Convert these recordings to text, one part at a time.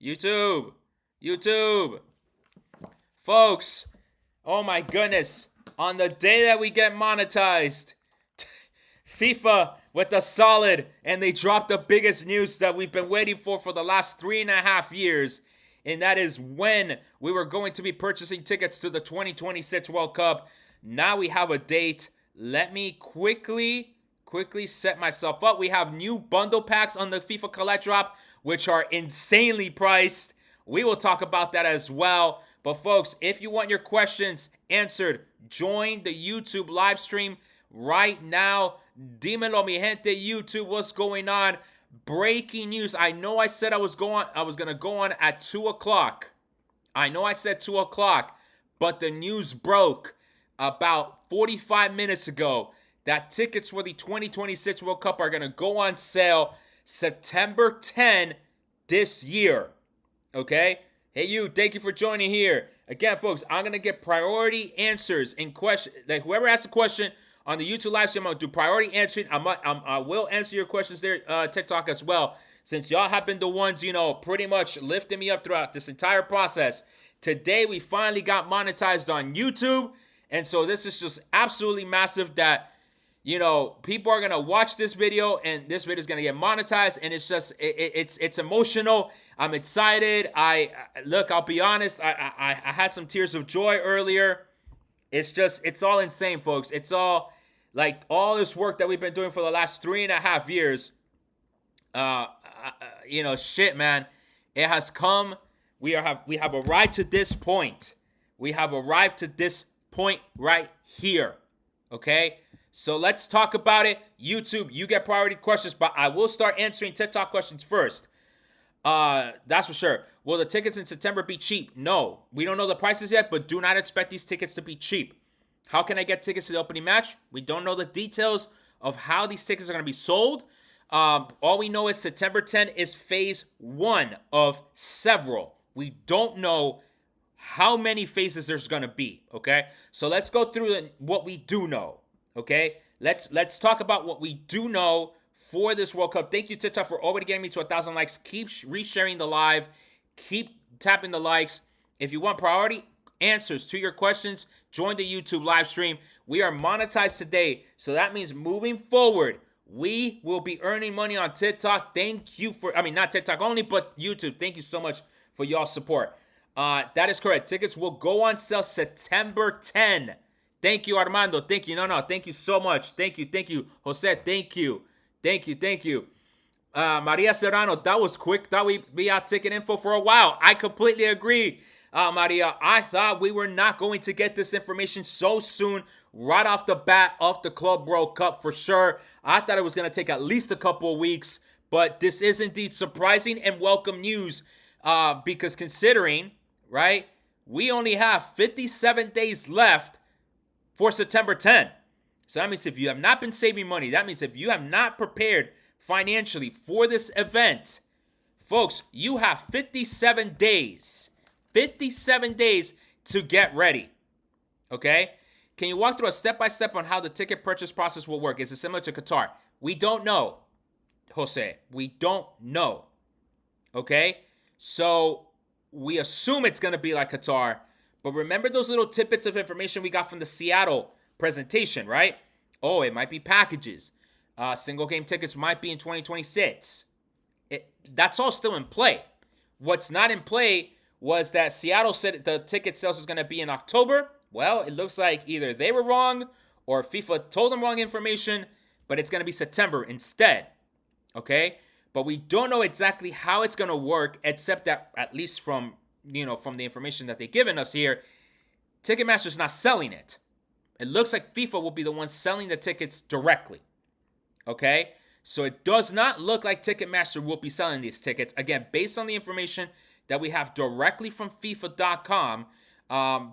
YouTube, YouTube, folks. Oh my goodness! On the day that we get monetized, FIFA with the solid, and they dropped the biggest news that we've been waiting for the last 3.5 years, and that is when we were going to be purchasing tickets to the 2026 World Cup. Now we have a date. Let me quickly set myself up. We have new bundle packs on the FIFA Collect Drop, which are insanely priced. We will talk about that as well. But folks, if you want your questions answered, join the YouTube live stream right now. Dímelo, mi gente, YouTube, what's going on? Breaking news. I know I said I was gonna go on at 2 o'clock. I know I said 2 o'clock, but the news broke about 45 minutes ago that tickets for the 2026 World Cup are gonna go on sale September 10 this year. Okay? Hey, you, thank you for joining here. Again, folks, I'm going to get priority answers in question. Like, whoever asks a question on the YouTube live stream, I'm going to do priority answering. I will answer your questions there, TikTok as well, since y'all have been the ones, pretty much lifting me up throughout this entire process. Today, we finally got monetized on YouTube, and so this is just absolutely massive that, people are going to watch this video, and this video is going to get monetized, and it's just, it's emotional. I'm excited. I'll be honest, I had some tears of joy earlier. It's all insane, folks. It's all, like, all this work that we've been doing for the last 3.5 years. Shit, man. It has come. We have arrived to this point. We have arrived to this point right here. Okay? So let's talk about it. YouTube, you get priority questions, but I will start answering TikTok questions first. That's for sure. Will the tickets in September be cheap? No. We don't know the prices yet, but do not expect these tickets to be cheap. How can I get tickets to the opening match? We don't know the details of how these tickets are going to be sold. All we know is September 10 is phase 1 of several. We don't know how many phases there's going to be, okay? So let's go through what we do know, okay? Let's talk about what we do know for this World Cup. Thank you, TikTok, for already getting me to 1,000 likes. Keep resharing the live. Keep tapping the likes. If you want priority answers to your questions, join the YouTube live stream. We are monetized today, so that means moving forward, we will be earning money on TikTok. Thank you not TikTok only, but YouTube. Thank you so much for y'all's support. That is correct. Tickets will go on sale September 10. Thank you, Armando. Thank you. No. Thank you so much. Thank you. Jose, thank you. Thank you. Maria Serrano, that was quick. Thought we'd be out ticket info for a while. I completely agree, Maria. I thought we were not going to get this information so soon, right off the bat, off the Club World Cup for sure. I thought it was going to take at least a couple of weeks, but this is indeed surprising and welcome news because considering, right, we only have 57 days left for September 10. So that means if you have not been saving money, that means if you have not prepared financially for this event, folks, you have 57 days. 57 days to get ready. Okay? Can you walk through a step-by-step on how the ticket purchase process will work? Is it similar to Qatar? We don't know, Jose. We don't know. Okay? So we assume it's going to be like Qatar. But remember those little tidbits of information we got from the Seattle presentation, right? Oh, it might be packages. Single game tickets might be in 2026. That's all still in play. What's not in play was that Seattle said the ticket sales was going to be in October. Well, it looks like either they were wrong or FIFA told them wrong information, but it's going to be September instead. Okay? But we don't know exactly how it's going to work, except that at least from the information that they've given us here, Ticketmaster's not selling it. It looks like FIFA will be the one selling the tickets directly. Okay? So it does not look like Ticketmaster will be selling these tickets. Again, based on the information that we have directly from FIFA.com,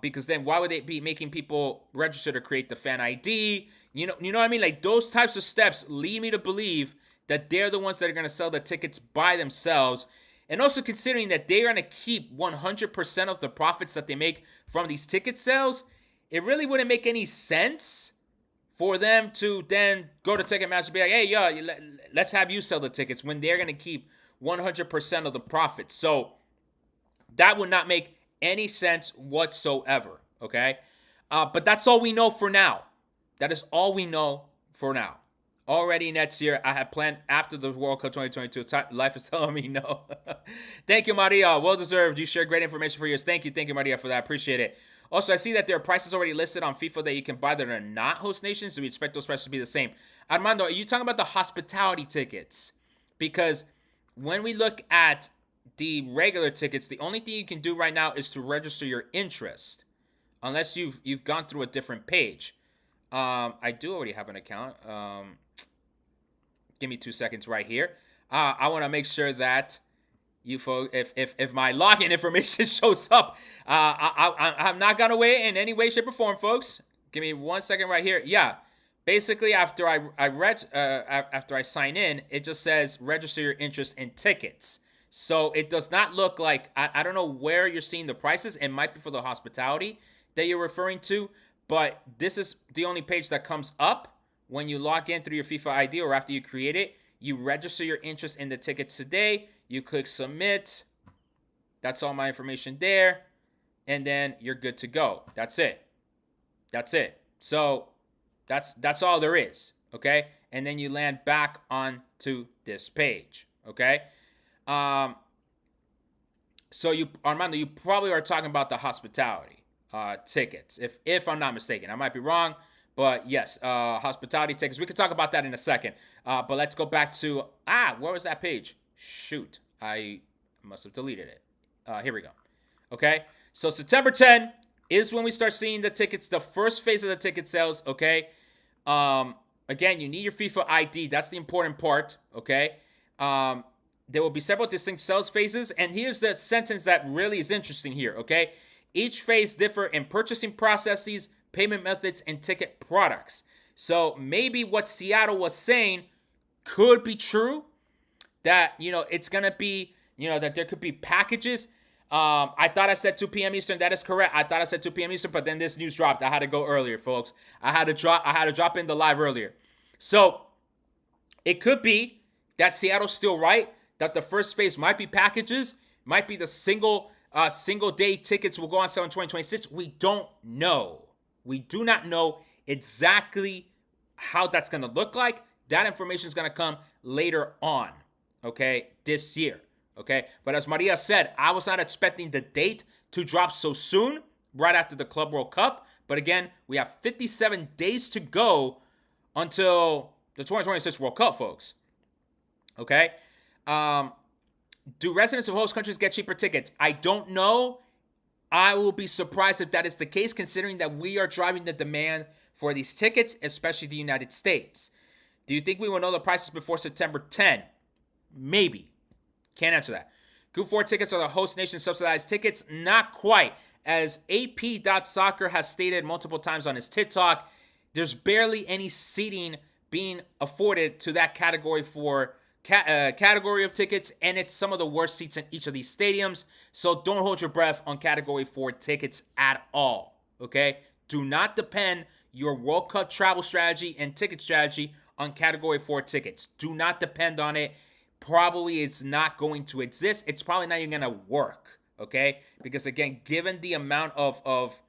because then why would they be making people register to create the fan ID? You know what I mean? Like, those types of steps lead me to believe that they're the ones that are going to sell the tickets by themselves. And also considering that they're going to keep 100% of the profits that they make from these ticket sales, it really wouldn't make any sense for them to then go to Ticketmaster and be like, hey, let's have you sell the tickets when they're going to keep 100% of the profits. So That would not make any sense whatsoever, okay? But that's all we know for now. That is all we know for now. Already next year, I have planned after the World Cup 2022. Life is telling me no. Thank you, Maria. Well deserved. You share great information for years. Thank you, Maria, for that. I appreciate it. Also, I see that there are prices already listed on FIFA that you can buy that are not host nations, so we expect those prices to be the same. Armando, are you talking about the hospitality tickets? Because when we look at the regular tickets, the only thing you can do right now is to register your interest, unless you've gone through a different page. I do already have an account. Give me 2 seconds right here. I want to make sure that you folks, if my login information shows up, I have not gone away in any way, shape, or form, folks. Give me 1 second right here. Yeah, basically after I sign in, it just says register your interest in tickets. So it does not look like, I don't know where you're seeing the prices. It might be for the hospitality that you're referring to, but this is the only page that comes up when you log in through your FIFA ID or after you create it. You register your interest in the tickets today. You click submit. That's all my information there. And then you're good to go. That's it. So that's all there is. Okay. And then you land back onto this page. Okay. So Armando, you probably are talking about the hospitality tickets, if I'm not mistaken. I might be wrong, but yes, hospitality tickets. We could talk about that in a second. But let's go back to where was that page? Shoot, I must have deleted it. Here we go. Okay, so September 10 is when we start seeing the tickets, the first phase of the ticket sales. Okay, again, you need your FIFA ID. That's the important part. Okay. There will be several distinct sales phases, and here's the sentence that really is interesting here, okay? Each phase differ in purchasing processes, payment methods, and ticket products. So maybe what Seattle was saying could be true, that, it's going to be, that there could be packages. I thought I said 2 p.m. Eastern. That is correct. I thought I said 2 p.m. Eastern, but then this news dropped. I had to go earlier, folks. I had to drop in the live earlier. So it could be that Seattle's still right, that the first phase might be packages, might be the single day tickets will go on sale in 2026. We don't know. We do not know exactly how that's going to look like. That information is going to come later on, okay, this year, okay? But as Maria said, I was not expecting the date to drop so soon, right after the Club World Cup. But again, we have 57 days to go until the 2026 World Cup, folks, okay? Do residents of host countries get cheaper tickets? I don't know. I will be surprised if that is the case, considering that we are driving the demand for these tickets, especially the United States. Do you think we will know the prices before September 10? Maybe. Can't answer that. Group 4 tickets are the host nation subsidized tickets? Not quite. As AP.soccer has stated multiple times on his TikTok, there's barely any seating being afforded to that category for category of tickets, and it's some of the worst seats in each of these stadiums. So don't hold your breath on category 4 tickets at all, okay? Do not depend your World Cup travel strategy and ticket strategy on category 4 tickets. Do not depend on it. Probably it's not going to exist. It's probably not even going to work, okay? Because again, given the amount of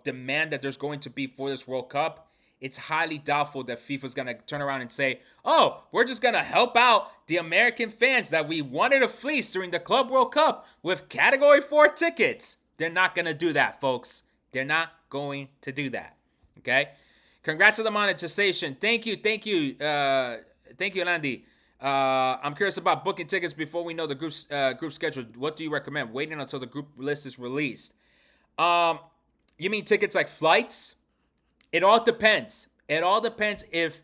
demand that there's going to be for this World Cup, it's highly doubtful that FIFA's going to turn around and say, oh, we're just going to help out the American fans that we wanted to fleece during the Club World Cup with Category 4 tickets. They're not going to do that, folks. They're not going to do that, okay? Congrats on the monetization. Thank you, Landy. I'm curious about booking tickets before we know the group schedule. What do you recommend? Waiting until the group list is released. You mean tickets like flights? It all depends. It all depends if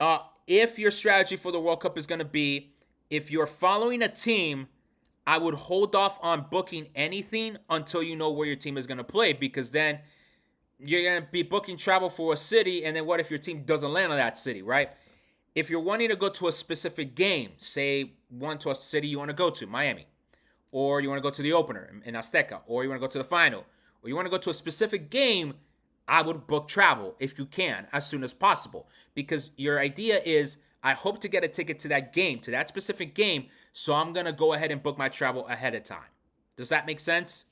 your strategy for the World Cup is going to be, if you're following a team, I would hold off on booking anything until you know where your team is going to play, because then you're going to be booking travel for a city, and then what if your team doesn't land on that city, right? If you're wanting to go to a specific game, say one to a city you want to go to, Miami, or you want to go to the opener in Azteca, or you want to go to the final, or you want to go to a specific game, I would book travel if you can as soon as possible, because your idea is, I hope to get a ticket to that game, to that specific game. So I'm going to go ahead and book my travel ahead of time. Does that make sense?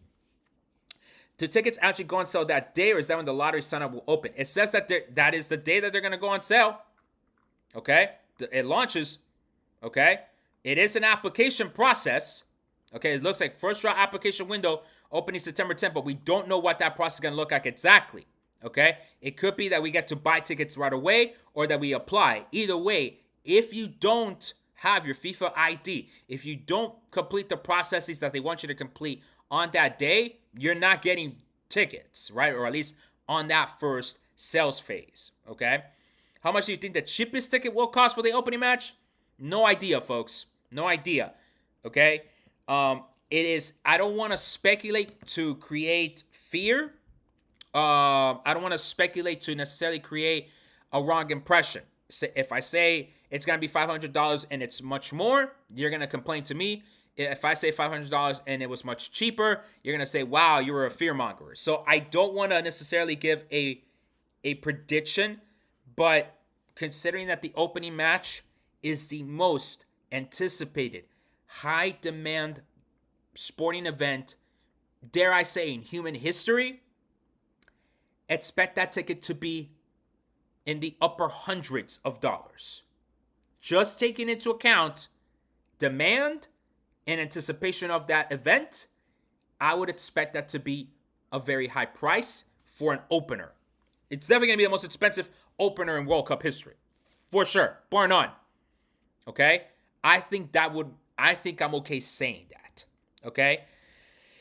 Do tickets actually go on sale that day, or is that when the lottery sign up will open? It says that that is the day that they're going to go on sale. Okay? It launches. Okay? It is an application process. Okay? It looks like first draw application window opening September 10th, but we don't know what that process is going to look like exactly. Okay? It could be that we get to buy tickets right away or that we apply. Either way, if you don't have your FIFA ID, if you don't complete the processes that they want you to complete on that day, you're not getting tickets, right? Or at least on that first sales phase, okay? How much do you think the cheapest ticket will cost for the opening match? No idea, folks. No idea, okay? It is, I don't want to speculate to create fear. I don't want to speculate to necessarily create a wrong impression. So if I say it's going to be $500 and it's much more, you're going to complain to me. If I say $500 and it was much cheaper, you're going to say, wow, you were a fearmonger. So I don't want to necessarily give a prediction, but considering that the opening match is the most anticipated, high demand sporting event, dare I say, in human history, expect that ticket to be in the upper hundreds of dollars. Just taking into account demand and anticipation of that event, I would expect that to be a very high price for an opener. It's definitely going to be the most expensive opener in World Cup history. For sure. Bar none. Okay? I think I'm okay saying that. Okay?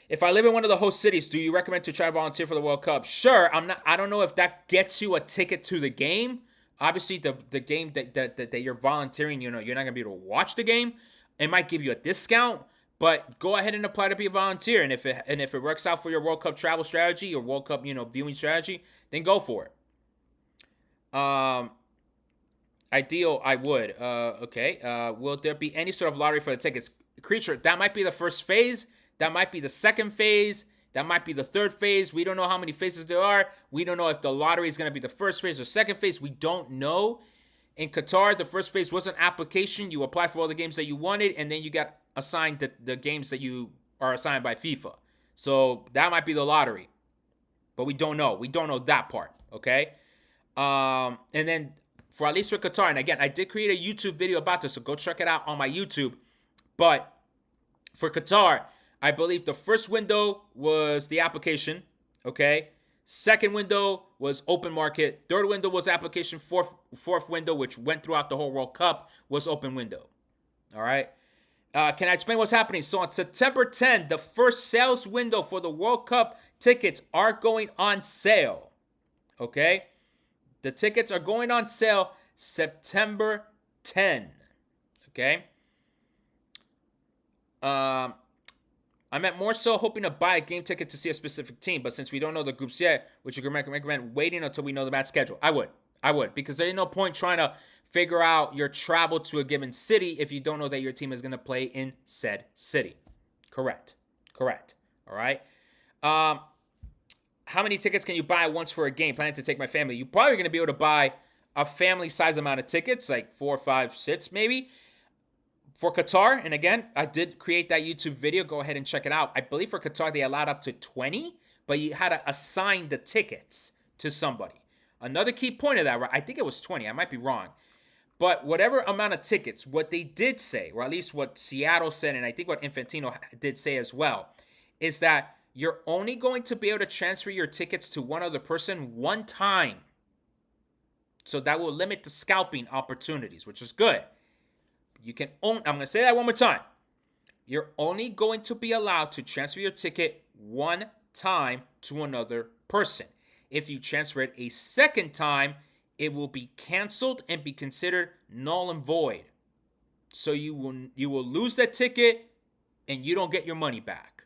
If I live in one of the host cities, do you recommend to try to volunteer for the World Cup? Sure. I don't know if that gets you a ticket to the game. Obviously, the game that you're volunteering, you're not going to be able to watch the game. It might give you a discount, but go ahead and apply to be a volunteer. And if it works out for your World Cup travel strategy or World Cup, viewing strategy, then go for it. Ideal, I would. Okay. Will there be any sort of lottery for the tickets? Creature, that might be the first phase. That might be the second phase. That might be the third phase. We don't know how many phases there are. We don't know if the lottery is going to be the first phase or second phase. We don't know. In Qatar, the first phase was an application. You apply for all the games that you wanted, and then you got assigned the games that you are assigned by FIFA. So that might be the lottery. But we don't know. We don't know that part, okay? And then for at least for Qatar, and again, I did create a YouTube video about this, so go check it out on my YouTube. But for Qatar, I believe the first window was the application, okay? Second window was open market. Third window was application. Fourth window, which went throughout the whole World Cup, was open window. All right? Can I explain what's happening? So on September 10th, the first sales window for the World Cup tickets are going on sale. Okay? The tickets are going on sale September 10. Okay? I meant more so hoping to buy a game ticket to see a specific team, but since we don't know the groups yet, would you recommend waiting until we know the match schedule? I would, because there's no point trying to figure out your travel to a given city if you don't know that your team is going to play in said city. Correct. All right. How many tickets can you buy once for a game? Planning to take my family. You're probably going to be able to buy a family size amount of tickets, like 4, 5, 6 maybe. For Qatar, and again, I did create that YouTube video. Go ahead and check it out. I believe for Qatar, they allowed up to 20, but you had to assign the tickets to somebody. Another key point of that, right? I think it was 20. I might be wrong. But whatever amount of tickets, what they did say, or at least what Seattle said, and I think what Infantino did say as well, is that you're only going to be able to transfer your tickets to one other person one time. So that will limit the scalping opportunities, which is good. I'm going to say that one more time. You're only going to be allowed to transfer your ticket one time to another person. If you transfer it a second time, it will be canceled and be considered null and void. So you will lose that ticket and you don't get your money back.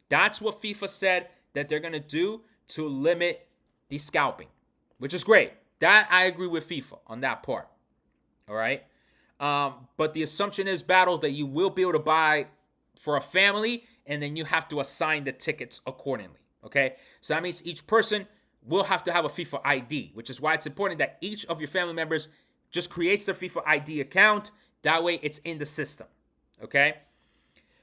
That's what FIFA said that they're going to do to limit the scalping, which is great. That I agree with FIFA on that part. All right. But the assumption is, Battle, that you will be able to buy for a family, and then you have to assign the tickets accordingly, okay? So that means each person will have to have a FIFA ID, which is why it's important that each of your family members just creates their FIFA ID account. That way it's in the system, okay?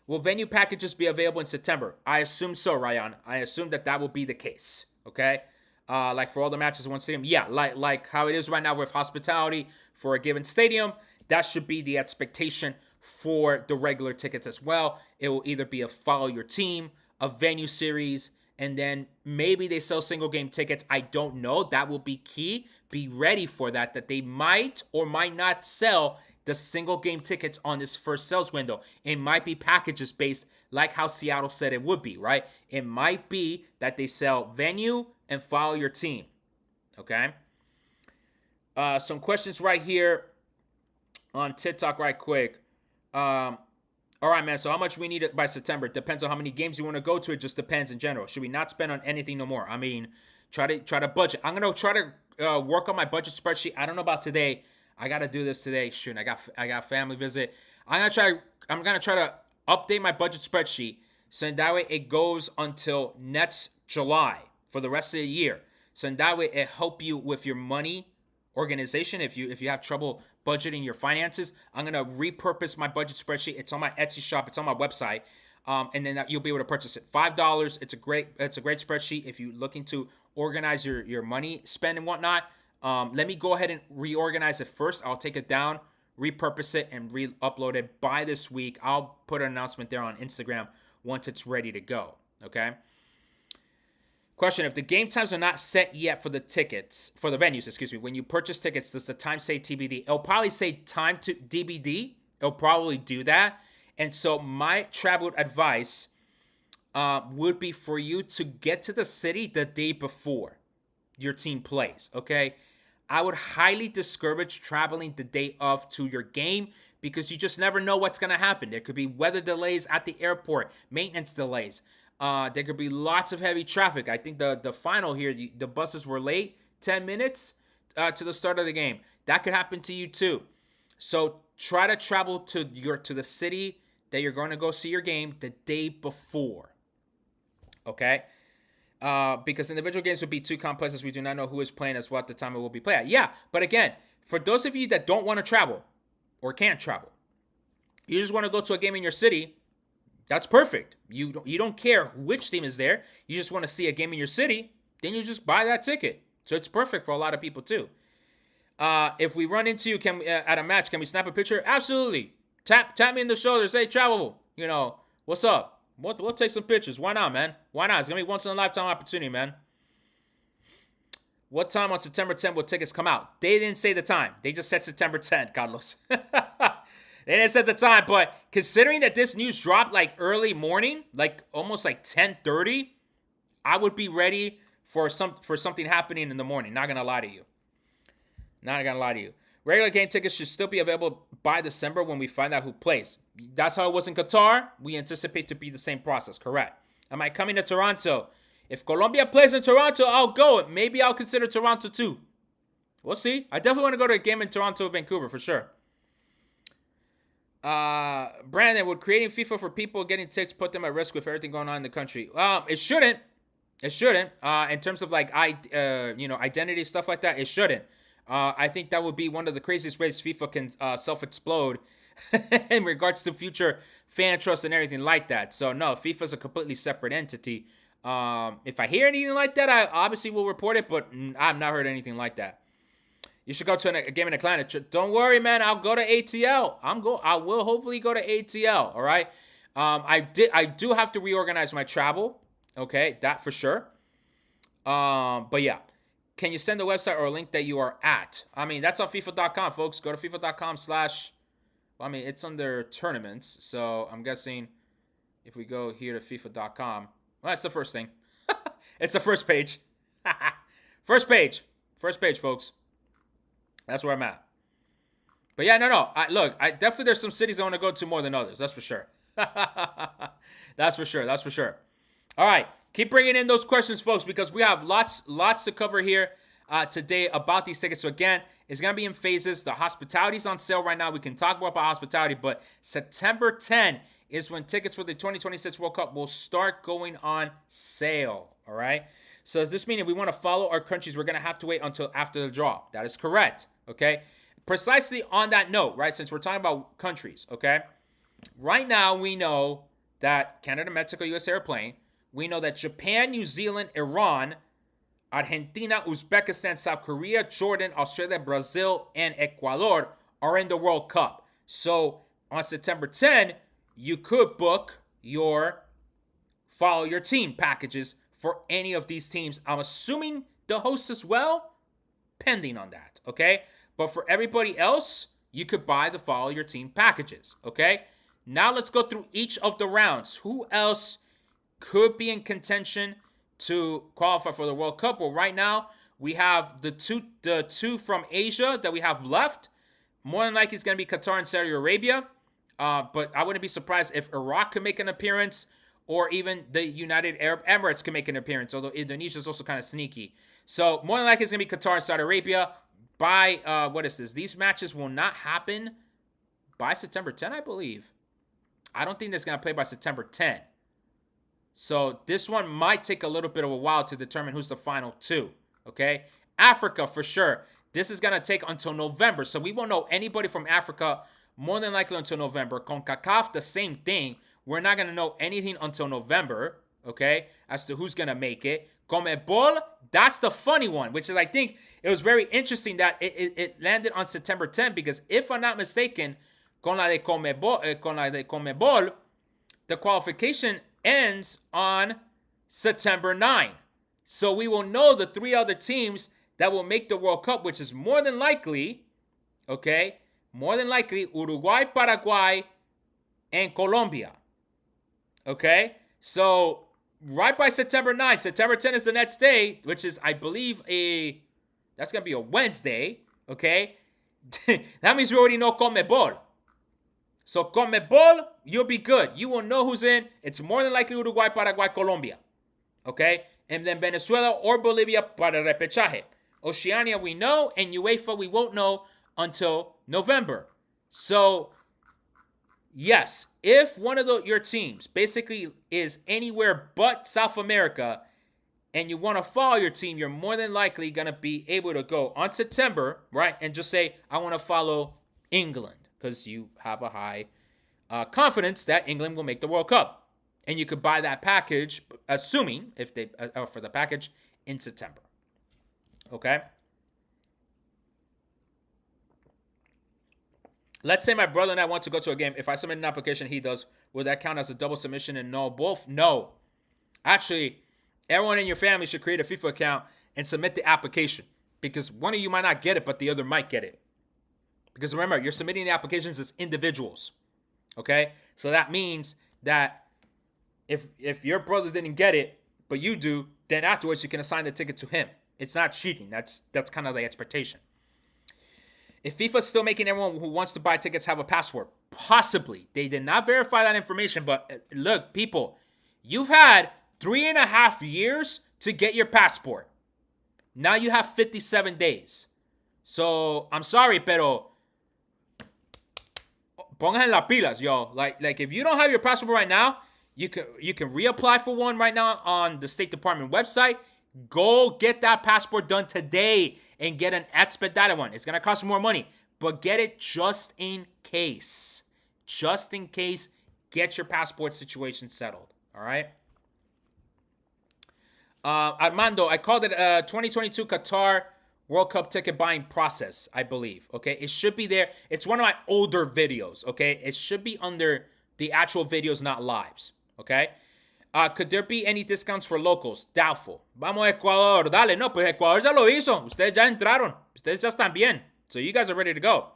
Will venue packages be available in September? I assume so, Ryan. I assume that will be the case, okay? Like for all the matches in one stadium. Yeah, like how it is right now with hospitality for a given stadium. That should be the expectation for the regular tickets as well. It will either be a follow your team, a venue series, and then maybe they sell single game tickets. I don't know. That will be key. Be ready for that they might or might not sell the single game tickets on this first sales window. It might be packages based like how Seattle said it would be, right? It might be that they sell venue and follow your team, okay? Some questions right here on TikTok right quick. All right, man, so how much we need it by September? It depends on how many games you want to go to. It just depends in general. Should we not spend on anything no more? I mean, try to budget. I'm going to try to work on my budget spreadsheet. I don't know about today. I got to do this today. Shoot, I got family visit. I'm going to try to update my budget spreadsheet so that way it goes until next July for the rest of the year. So in that way it help you with your money organization. If you have trouble budgeting your finances, I'm going to repurpose my budget spreadsheet. It's on my Etsy shop. It's on my website. And then you'll be able to purchase it. $5. It's a great spreadsheet if you're looking to organize your money spend and whatnot. Let me go ahead and reorganize it first. I'll take it down, repurpose it, and re-upload it by this week. I'll put an announcement there on Instagram once it's ready to go, okay? Question, if the game times are not set yet for the venues, when you purchase tickets, does the time say TBD? It'll probably say time to DBD. It'll probably do that. And so my travel advice would be for you to get to the city the day before your team plays, okay? I would highly discourage traveling the day of to your game because you just never know what's going to happen. There could be weather delays at the airport, maintenance delays. There could be lots of heavy traffic. I think the final here, the buses were late 10 minutes to the start of the game. That could happen to you too. So try to travel to the city that you're going to go see your game the day before, okay? Because individual games would be too complex as we do not know who is playing as well at the time it will be played at. Yeah, but again, for those of you that don't want to travel or can't travel, you just want to go to a game in your city, that's perfect. You don't care which team is there. You just want to see a game in your city, then you just buy that ticket. So it's perfect for a lot of people too. If we run into you at a match, can we snap a picture? Absolutely. Tap me in the shoulder, say, travel, what's up? We'll take some pictures. Why not, man? Why not? It's going to be once in a lifetime opportunity, man. What time on September 10th will tickets come out? They didn't say the time. They just said September 10th, Carlos. They didn't say the time, but considering that this news dropped like early morning, like almost like 10:30, I would be ready for something happening in the morning. Not going to lie to you. Regular game tickets should still be available by December when we find out who plays. That's how it was in Qatar. We anticipate to be the same process, correct? Am I coming to Toronto? If Colombia plays in Toronto, I'll go. Maybe I'll consider Toronto too. We'll see. I definitely want to go to a game in Toronto or Vancouver for sure. Brandon, would creating FIFA for people getting tickets put them at risk with everything going on in the country? It shouldn't. In terms of like identity, stuff like that, it shouldn't. I think that would be one of the craziest ways FIFA can self-explode in regards to future fan trust and everything like that. So no, FIFA's a completely separate entity. If I hear anything like that, I obviously will report it, but I've not heard anything like that. You should go to a game in Atlanta. Don't worry, man. I'll go to ATL. I will hopefully go to ATL. All right. I do have to reorganize my travel. Okay, that for sure. But yeah. Can you send a website or a link that you are at? I mean, that's on FIFA.com, folks. Go to FIFA.com / it's under tournaments. So I'm guessing if we go here to FIFA.com, well, that's the first thing. It's the first page. First page, folks. That's where I'm at. But yeah, no. I definitely there's some cities I want to go to more than others. That's for sure. That's for sure. All right. Keep bringing in those questions, folks, because we have lots to cover here today about these tickets. So again, it's going to be in phases. The hospitality's on sale right now. We can talk more about hospitality, but September 10 is when tickets for the 2026 World Cup will start going on sale, all right? So does this mean if we want to follow our countries, we're going to have to wait until after the draw? That is correct, okay? precisely on that note, right, since we're talking about countries, okay? Right now, we know that Canada, Mexico, USA are playing. We know that Japan, New Zealand, Iran, Argentina, Uzbekistan, South Korea, Jordan, Australia, Brazil, and Ecuador are in the World Cup. So on September 10, you could book your follow your team packages for any of these teams. I'm assuming the host as well, pending on that, okay? But for everybody else, you could buy the follow your team packages, okay? Now let's go through each of the rounds. Who else could be in contention to qualify for the World Cup? Well, right now we have the two from Asia that we have left. More than likely, it's going to be Qatar and Saudi Arabia. But I wouldn't be surprised if Iraq could make an appearance, or even the United Arab Emirates could make an appearance, although Indonesia is also kind of sneaky. So more than likely, it's going to be Qatar and Saudi Arabia. By, what is this? These matches will not happen by September 10, I believe. I don't think that's going to play by September 10. So this one might take a little bit of a while to determine who's the final two, okay? Africa, for sure. This is going to take until November, so we won't know anybody from Africa more than likely until November. CONCACAF, the same thing. We're not going to know anything until November, okay, as to who's going to make it. CONMEBOL, that's the funny one, which is, I think, it was very interesting that it landed on September 10, because if I'm not mistaken, con la de CONMEBOL, the qualification ends on September 9. So we will know the three other teams that will make the World Cup, which is more than likely, okay, more than likely Uruguay, Paraguay, and Colombia. Okay? So right by September 9th, September 10 is the next day, which is, I believe, that's going to be a Wednesday, okay? That means we already know CONMEBOL. So CONMEBOL, you'll be good. You will know who's in. It's more than likely Uruguay, Paraguay, Colombia. Okay? And then Venezuela or Bolivia para repechaje. Oceania we know, and UEFA we won't know until November. So, yes, if one of your teams basically is anywhere but South America, and you want to follow your team, you're more than likely going to be able to go on September, right, and just say, I want to follow England, because you have a high confidence that England will make the World Cup. And you could buy that package, assuming, if they offer the package, in September. Okay? Let's say my brother and I want to go to a game. If I submit an application, he does. Will that count as a double submission and no both? No. Actually, everyone in your family should create a FIFA account and submit the application, because one of you might not get it, but the other might get it. Because remember, you're submitting the applications as individuals. Okay? So that means that if your brother didn't get it, but you do, then afterwards you can assign the ticket to him. It's not cheating. That's kind of the expectation. If FIFA's still making everyone who wants to buy tickets have a password, possibly. They did not verify that information, but look, people, you've had 3.5 years to get your passport. Now you have 57 days. So, I'm sorry, pero pongan las pilas, yo. Like if you don't have your passport right now, you can reapply for one right now on the State Department website. Go get that passport done today and get an expedited one. It's going to cost more money, but get it just in case. Just in case, get your passport situation settled, all right? Armando, I called it 2022 Qatar World Cup ticket buying process, I believe, okay? It should be there. It's one of my older videos, okay? It should be under the actual videos, not lives, okay? Could there be any discounts for locals? Doubtful. Vamos Ecuador. Dale, no, pues Ecuador ya lo hizo. Ustedes ya entraron. Ustedes ya están bien. So you guys are ready to go.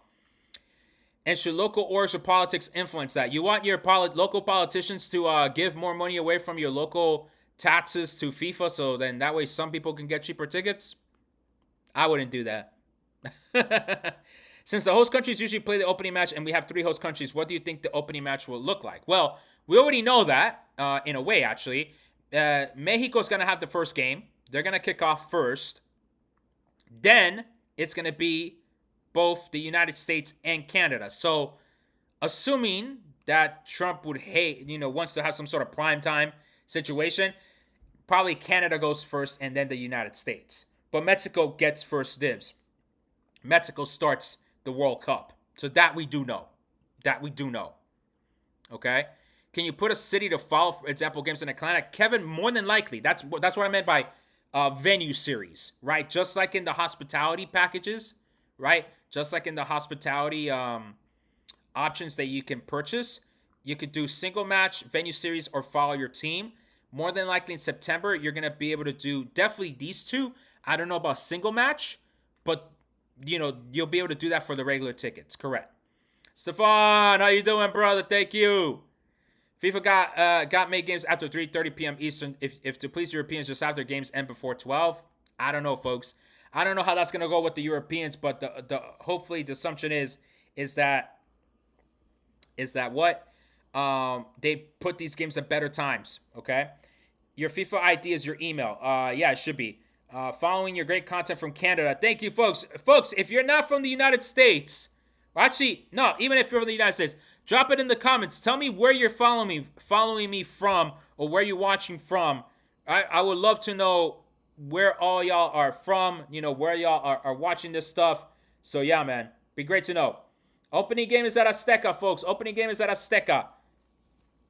And should local orgs or politics influence that? You want your local politicians to give more money away from your local taxes to FIFA, so then that way some people can get cheaper tickets? I wouldn't do that. Since the host countries usually play the opening match and we have 3 host countries, what do you think the opening match will look like? Well, we already know that, in a way, actually. Mexico's going to have the first game. They're going to kick off first. Then it's going to be both the United States and Canada. So, assuming that Trump would wants to have some sort of primetime situation, probably Canada goes first and then the United States. But Mexico gets first dibs. Mexico starts the World Cup. So that we do know. That we do know. Okay? Can you put a city to follow, for example, games in Atlanta? Kevin, more than likely. That's what I meant by venue series, right? Just like in the hospitality packages, right? Just like in the hospitality options that you can purchase, you could do single match, venue series, or follow your team. More than likely in September, you're going to be able to do definitely these two. I don't know about single match, but, you'll be able to do that for the regular tickets. Correct. Stefan, how you doing, brother? Thank you. FIFA got made games after 3:30 p.m. Eastern. If to please Europeans, just after games end before 12. I don't know, folks. I don't know how that's gonna go with the Europeans, but the hopefully the assumption is that what they put these games at better times. Okay, your FIFA ID is your email. Yeah, it should be. Following your great content from Canada. Thank you, folks. Folks, if you're not from the United States, or actually, no, even if you're from the United States, drop it in the comments. Tell me where you're following me from, or where you're watching from. I would love to know where all y'all are from, where y'all are watching this stuff. So yeah, man, be great to know. Opening game is at Azteca, folks. Opening game is at Azteca.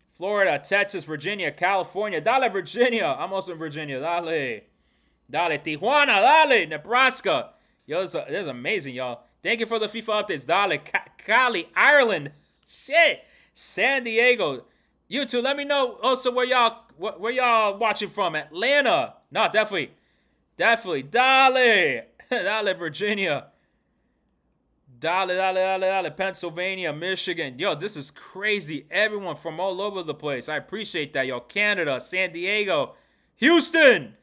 Florida, Texas, Virginia, California. Dale, Virginia. I'm also in Virginia. Dale. Dale. Tijuana. Dale. Nebraska. Yo, this is amazing, y'all. Thank you for the FIFA updates. Dale. Cali, Ireland. Shit. San Diego. You two, let me know also where y'all watching from. Atlanta. No, definitely. Dale. Dale, Virginia. Dale, Pennsylvania, Michigan. Yo, this is crazy. Everyone from all over the place. I appreciate that, yo. Canada, San Diego, Houston.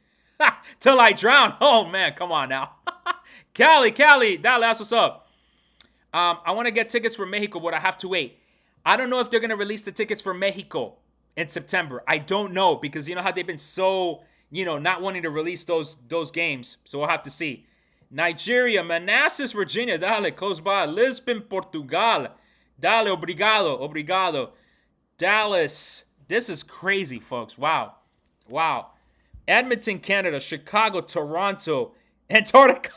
Till I drown. Oh, man, come on now. Cali, Dale, that's what's up. I want to get tickets for Mexico, but I have to wait. I don't know if they're going to release the tickets for Mexico in September. I don't know, because you know how they've been so, not wanting to release those games. So we'll have to see. Nigeria, Manassas, Virginia, dale, close by. Lisbon, Portugal, dale, obrigado. Dallas, this is crazy, folks. Wow. Edmonton, Canada, Chicago, Toronto, Antarctica.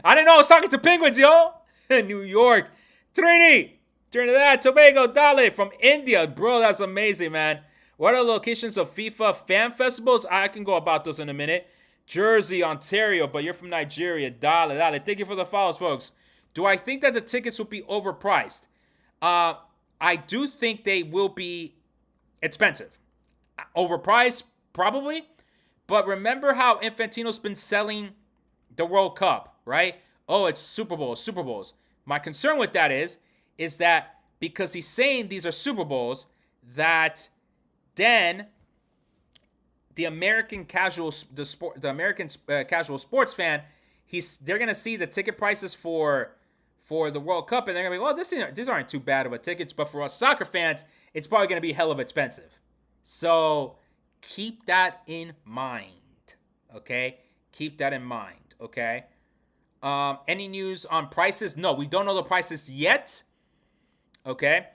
I didn't know I was talking to penguins, yo. New York, Trinidad, Tobago, dale, from India. Bro, that's amazing, man. What are the locations of FIFA fan festivals? I can go about those in a minute. Jersey, Ontario, but you're from Nigeria. Dale. Thank you for the follows, folks. Do I think that the tickets will be overpriced? I do think they will be expensive. Overpriced, probably. But remember how Infantino's been selling the World Cup, right? Oh, it's Super Bowls. My concern with that is that because he's saying these are Super Bowls, that then the American casual sports fan, they're gonna see the ticket prices for the World Cup, and they're gonna be, well, these aren't too bad of a tickets, but for us soccer fans, it's probably gonna be hell of expensive. So keep that in mind, okay? Keep that in mind, okay? Any news on prices? No, we don't know the prices yet. Okay.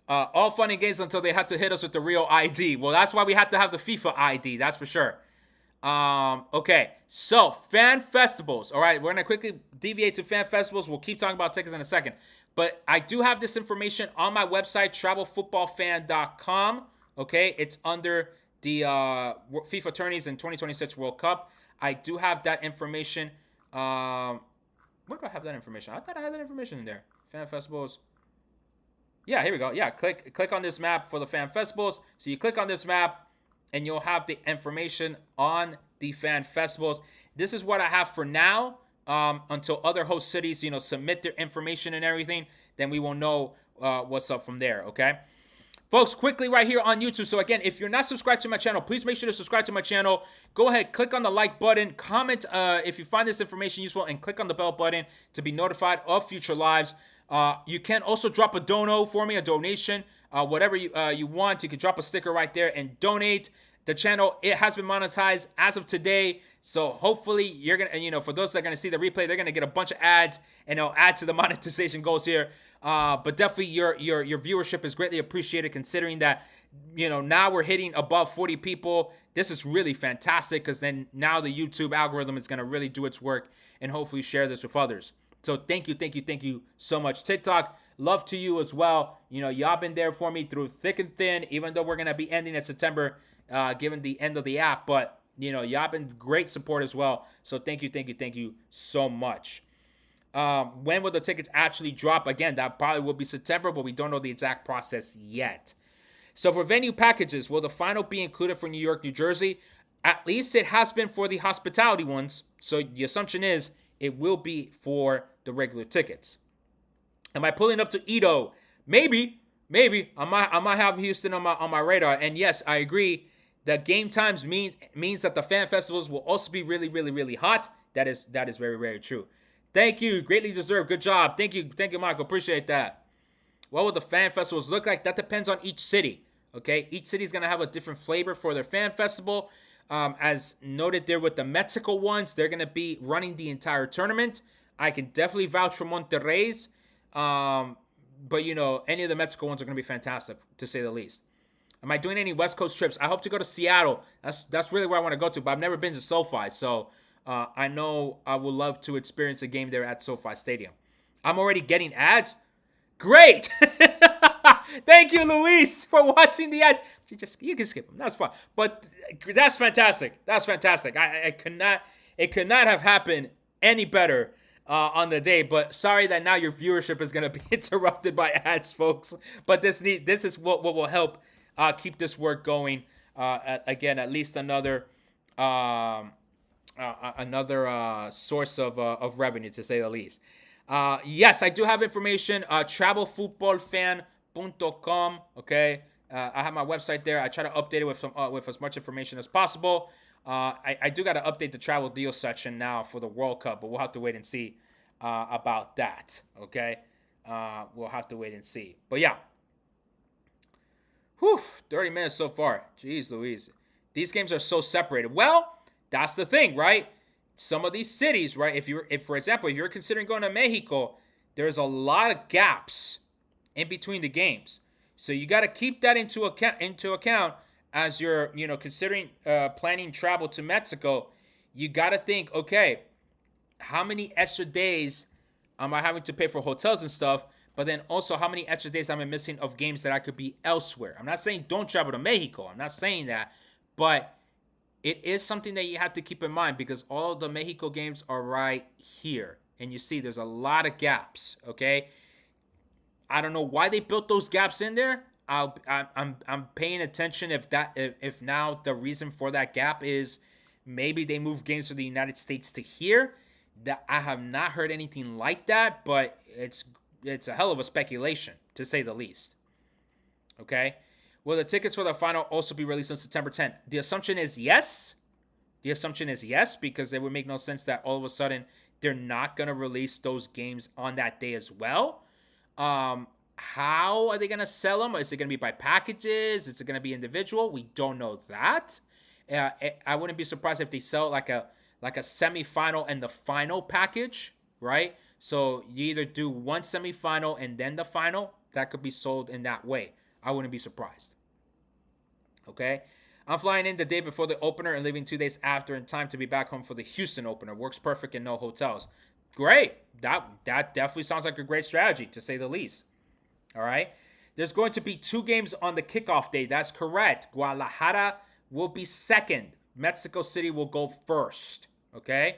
All fun and games until they have to hit us with the real ID. Well, that's why we have to have the FIFA ID. That's for sure. Okay. So, fan festivals. All right. We're going to quickly deviate to fan festivals. We'll keep talking about tickets in a second. But I do have this information on my website, travelfootballfan.com. Okay. It's under the FIFA tourneys in 2026 World Cup. I do have that information. Where do I have that information? I thought I had that information in there. Fan festivals. Yeah, here we go. Yeah, click on this map for the fan festivals. So you click on this map, and you'll have the information on the fan festivals. This is what I have for now. Until other host cities, submit their information and everything, then we will know what's up from there. Okay, folks. Quickly, right here on YouTube. So again, if you're not subscribed to my channel, please make sure to subscribe to my channel. Go ahead, click on the like button, comment if you find this information useful, and click on the bell button to be notified of future lives. You can also drop a donation, whatever you want. You can drop a sticker right there and donate. The channel, it has been monetized as of today. So hopefully you're going to, for those that are going to see the replay, they're going to get a bunch of ads and it'll add to the monetization goals here. But definitely your viewership is greatly appreciated, considering that, now we're hitting above 40 people. This is really fantastic, because then now the YouTube algorithm is going to really do its work and hopefully share this with others. So thank you so much, TikTok. Love to you as well. You know, y'all been there for me through thick and thin, even though we're going to be ending in September, given the end of the app. But, you know, y'all been great support as well. So thank you so much. When will the tickets actually drop? Again, that probably will be September, but we don't know the exact process yet. So for venue packages, will the final be included for New York, New Jersey? At least it has been for the hospitality ones. So the assumption is it will be for the regular tickets. Am I pulling up to Edo? Maybe. I might have Houston on my radar. And yes, I agree that game times means that the fan festivals will also be really hot. That is very true. Thank you. Greatly deserved. Good job. Thank you, Michael. Appreciate that. What will the fan festivals look like? That depends on each city. Okay, each city is gonna have a different flavor for their fan festival. As noted there with the Mexico ones, they're gonna be running the entire tournament. I can definitely vouch for Monterrey's. But you know, any of the Mexico ones are gonna be fantastic, to say the least. Am I doing any West Coast trips? I hope to go to Seattle. That's really where I want to go to, but I've never been to SoFi, so I know I would love to experience a game there at SoFi Stadium. I'm already getting ads. Great! Thank you, Luis, for watching the ads. You can skip them. That's fine. But that's fantastic. It could not have happened any better on the day. But sorry that now your viewership is going to be interrupted by ads, folks. But this is what will help keep this work going. Again, at least another source of revenue, to say the least. Yes, I do have information. Travelfootballfan.com. Okay, I have my website there. I try to update it with as much information as possible. I do got to update the travel deal section now for the World Cup, but we'll have to wait and see about that. Okay, we'll have to wait and see. But yeah, 30 minutes so far. Jeez Louise, these games are so separated. Well, that's the thing, right? Some of these cities, right? If for example, if you're considering going to Mexico, there's a lot of gaps in between the games. So you got to keep that into account as you're, considering planning travel to Mexico. You got to think, okay, how many extra days am I having to pay for hotels and stuff? But then also, how many extra days am I missing of games that I could be elsewhere? I'm not saying don't travel to Mexico. I'm not saying that. But it is something that you have to keep in mind, because all of the Mexico games are right here. And you see there's a lot of gaps, okay? I don't know why they built those gaps in there. I'm paying attention if now the reason for that gap is maybe they moved games from the United States to here. That I have not heard anything like that, but it's a hell of a speculation, to say the least. Okay? Will the tickets for the final also be released on September 10th? The assumption is yes. Because it would make no sense that all of a sudden they're not going to release those games on that day as well. How are they going to sell them? Is it going to be by packages? Is it going to be individual? We don't know that. I wouldn't be surprised if they sell like a semifinal and the final package, right? So you either do one semifinal and then the final. That could be sold in that way. I wouldn't be surprised. Okay? I'm flying in the day before the opener and leaving 2 days after in time to be back home for the Houston opener. Works perfect and no hotels. Great. That definitely sounds like a great strategy, to say the least. All right? There's going to be 2 games on the kickoff day. That's correct. Guadalajara will be second. Mexico City will go first. Okay?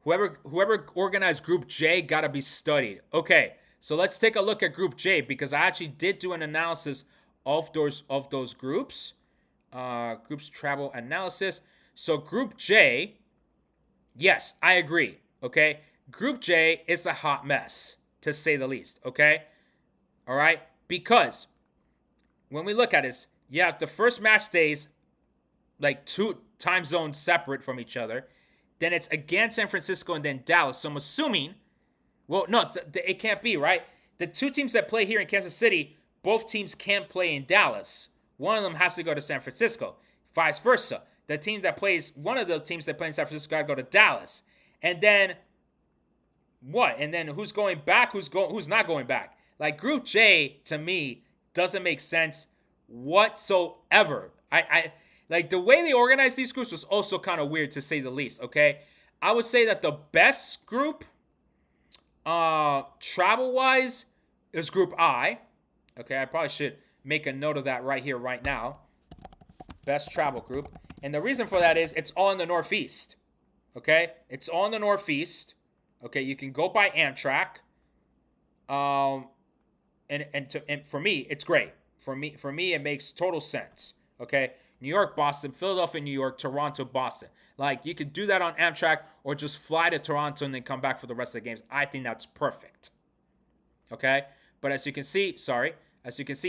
Whoever organized Group J got to be studied. Okay, so let's take a look at Group J, because I actually did do an analysis of those groups. Groups travel analysis. So Group J, yes, I agree. Okay, Group J is a hot mess, to say the least. Okay, all right, because when we look at this, you have the first match days like 2 time zones separate from each other. Then it's again San Francisco and then Dallas. So I'm assuming, well, no, it can't be, right? The 2 teams that play here in Kansas City, both teams can't play in Dallas. One of them has to go to San Francisco. Vice versa. One of the teams that play in San Francisco got to go to Dallas. And then what? And then who's going back? Who's not going back? Like, Group J, to me, doesn't make sense whatsoever. I like, the way they organize these groups was also kind of weird, to say the least, okay? I would say that the best group Travel-wise is Group I. Okay, I probably should make a note of that right here, right now. Best travel group. And the reason for that is it's all in the Northeast. Okay? It's all in the Northeast. Okay, you can go by Amtrak. And for me, it's great. For me, it makes total sense. Okay? New York, Boston, Philadelphia, New York, Toronto, Boston. Like, you could do that on Amtrak or just fly to Toronto and then come back for the rest of the games. I think that's perfect. Okay? But as you can see,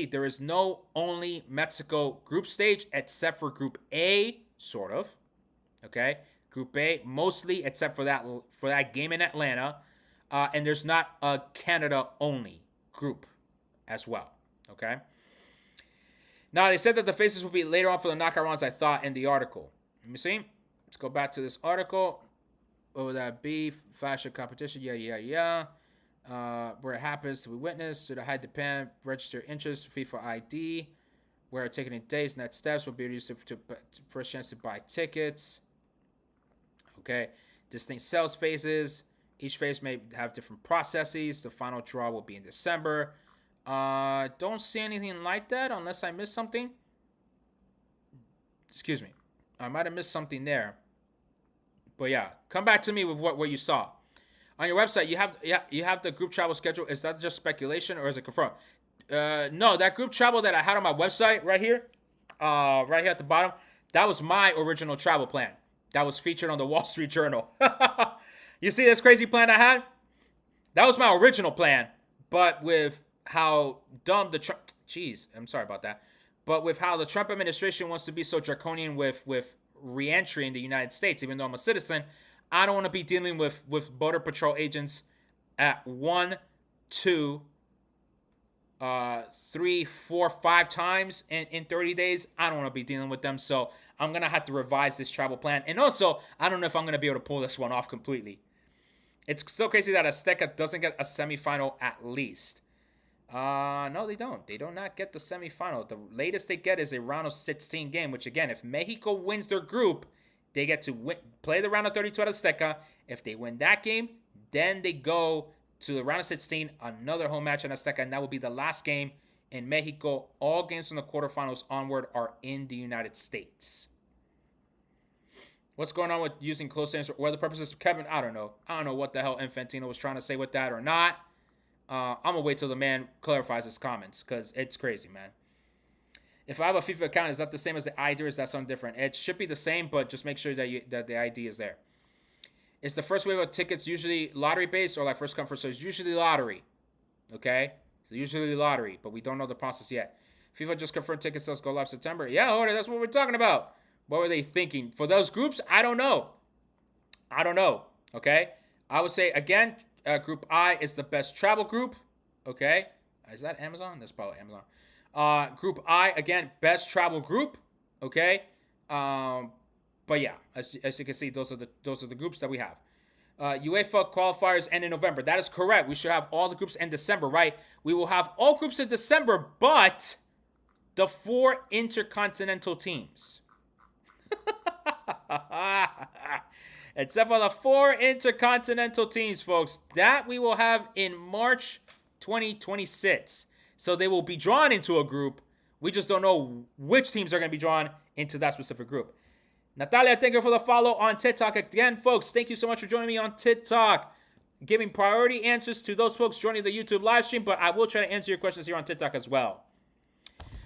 there is no only Mexico group stage except for Group A, sort of. Okay? Group A, mostly except for that game in Atlanta. And there's not a Canada only group as well. Okay? Now, they said that the faces will be later on for the knockout rounds, I thought, in the article. Let me see. Let's go back to this article. What would that be? Fashion competition, yeah. Where it happens to be witnessed, to the high depend, register interest, FIFA ID, where taking in days, next steps will be used to first chance to buy tickets. Okay. Distinct sales phases. Each phase may have different processes. The final draw will be in December. Don't see anything like that unless I missed something. Excuse me. I might have missed something there. But yeah, come back to me with what you saw. On your website, you have the group travel schedule. Is that just speculation or is it confirmed? No, that group travel that I had on my website right here at the bottom, that was my original travel plan. That was featured on the Wall Street Journal. You see this crazy plan I had? That was my original plan, but with how dumb the Trump... Jeez, I'm sorry about that. But with how the Trump administration wants to be so draconian with re-entry in the United States, even though I'm a citizen, I don't want to be dealing with Border Patrol agents at 1, 2, 3, 4, 5 times in 30 days. I don't want to be dealing with them, so I'm going to have to revise this travel plan. And also, I don't know if I'm going to be able to pull this one off completely. It's so crazy that Azteca doesn't get a semifinal at least. No, they don't. They do not get the semifinal. The latest they get is a round of 16 game, which again, if Mexico wins their group, they get to play the round of 32 at Azteca. If they win that game, then they go to the round of 16, another home match at Azteca, and that will be the last game in Mexico. All games from the quarterfinals onward are in the United States. What's going on with using close names for weather purposes? Kevin, I don't know. I don't know what the hell Infantino was trying to say with that or not. I'm going to wait till the man clarifies his comments because it's crazy, man. If I have a FIFA account, is that the same as the ID or is that something different? It should be the same, but just make sure that the ID is there. Is the first wave of tickets usually lottery-based or like first come, first served? It's usually lottery, okay? So usually lottery, but we don't know the process yet. FIFA just confirmed ticket sales go live September. Yeah, Jorge, that's what we're talking about. What were they thinking? For those groups, I don't know, okay? I would say, again, Group I is the best travel group, okay? Is that Amazon? That's probably Amazon. Group I, again, best travel group, okay? But yeah, as you can see, those are the groups that we have. UEFA qualifiers end in November. That is correct. We should have all the groups in December, right? We will have all groups in December, but the 4 intercontinental teams. Except for the 4 intercontinental teams, folks. That we will have in March 2026. So they will be drawn into a group. We just don't know which teams are going to be drawn into that specific group. Natalia, thank you for the follow on TikTok. Again, folks, thank you so much for joining me on TikTok. Giving priority answers to those folks joining the YouTube live stream, but I will try to answer your questions here on TikTok as well.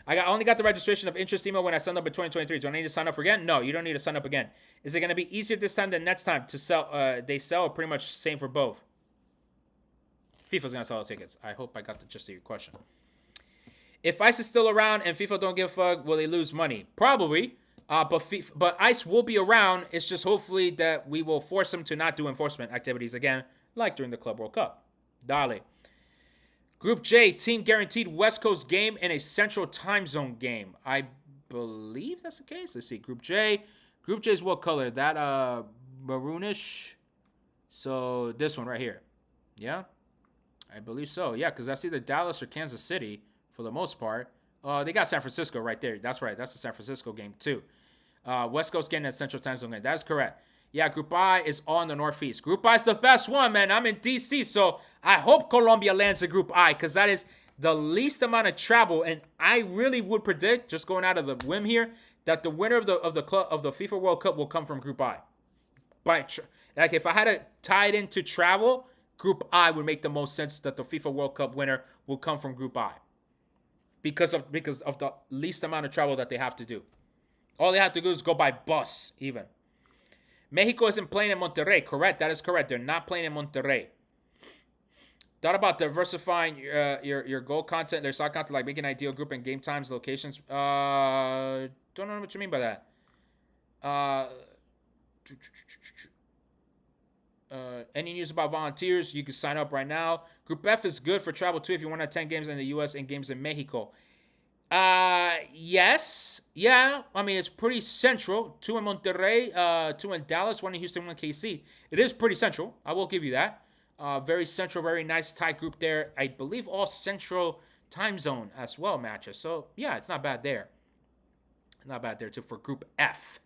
I only got the registration of interest email when I signed up in 2023. Do I need to sign up again? No, you don't need to sign up again. Is it going to be easier this time than next time to sell? They sell pretty much same for both. FIFA's going to sell the tickets. I hope I got the gist of your question. If ICE is still around and FIFA don't give a fuck, will they lose money? Probably. But ICE will be around. It's just hopefully that we will force them to not do enforcement activities again, like during the Club World Cup. Dale. Group J, team guaranteed West Coast game and a Central Time Zone game. I believe that's the case. Let's see. Group J. Group J is what color? That maroonish. So this one right here. Yeah? I believe so. Yeah, because that's either Dallas or Kansas City for the most part. They got San Francisco right there. That's right. That's the San Francisco game too. West Coast game and Central Time Zone game. That's correct. Yeah, Group I is all in the Northeast. Group I is the best one, man. I'm in DC, so I hope Colombia lands in Group I because that is the least amount of travel. And I really would predict, just going out of the whim here, that the winner of the FIFA World Cup will come from Group I. But like if I had to tie it into travel, Group I would make the most sense that the FIFA World Cup winner will come from Group I because of the least amount of travel that they have to do. All they have to do is go by bus, even. Mexico isn't playing in Monterrey, correct? That is correct. They're not playing in Monterrey. Thought about diversifying your goal content, their side content, like making an ideal group and game times, locations. Don't know what you mean by that. Any news about volunteers? You can sign up right now. Group F is good for travel too if you want to attend games in the U.S. and games in Mexico. Yes. Yeah. I mean, it's pretty central. 2 in Monterrey, 2 in Dallas, 1 in Houston, 1 in KC. It is pretty central. I will give you that. Very central, very nice tight group there. I believe all central time zone as well matches. So, yeah, it's not bad there. Not bad there, too, for Group F.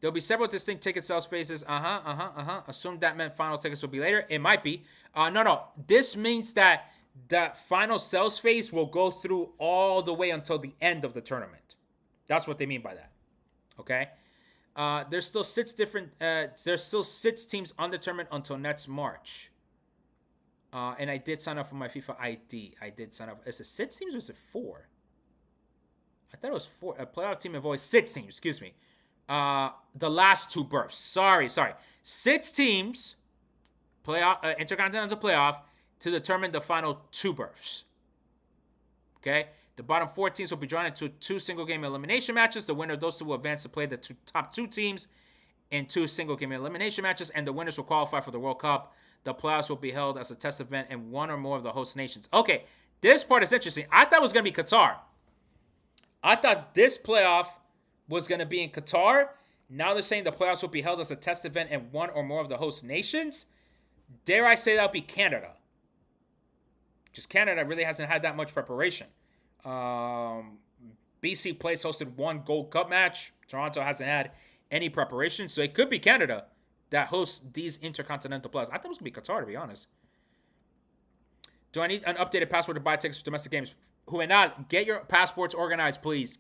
There'll be several distinct ticket sales phases. Assume that meant final tickets will be later. It might be. No. This means that the final sales phase will go through all the way until the end of the tournament. That's what they mean by that. Okay? There's still 6 teams undetermined until next March. And I did sign up for my FIFA ID. I did sign up. Is it 6 teams or is it 4? I thought it was 4. A playoff team involves 6 teams. Excuse me. The last 2 berths. Sorry. 6 teams, playoff, intercontinental playoff, to determine the final 2 berths. Okay? The bottom 4 teams will be drawn into 2 single-game elimination matches. The winner of those 2 will advance to play the top 2 teams in 2 single-game elimination matches, and the winners will qualify for the World Cup. The playoffs will be held as a test event in 1 or more of the host nations. Okay, this part is interesting. I thought it was going to be Qatar. I thought this playoff was going to be in Qatar. Now they're saying the playoffs will be held as a test event in 1 or more of the host nations. Dare I say that would be Canada. Because Canada really hasn't had that much preparation. BC Place hosted 1 Gold Cup match. Toronto hasn't had any preparation. So it could be Canada that hosts these intercontinental playoffs. I thought it was going to be Qatar, to be honest. Do I need an updated passport to buy tickets for domestic games? Juvenal, get your passports organized, please.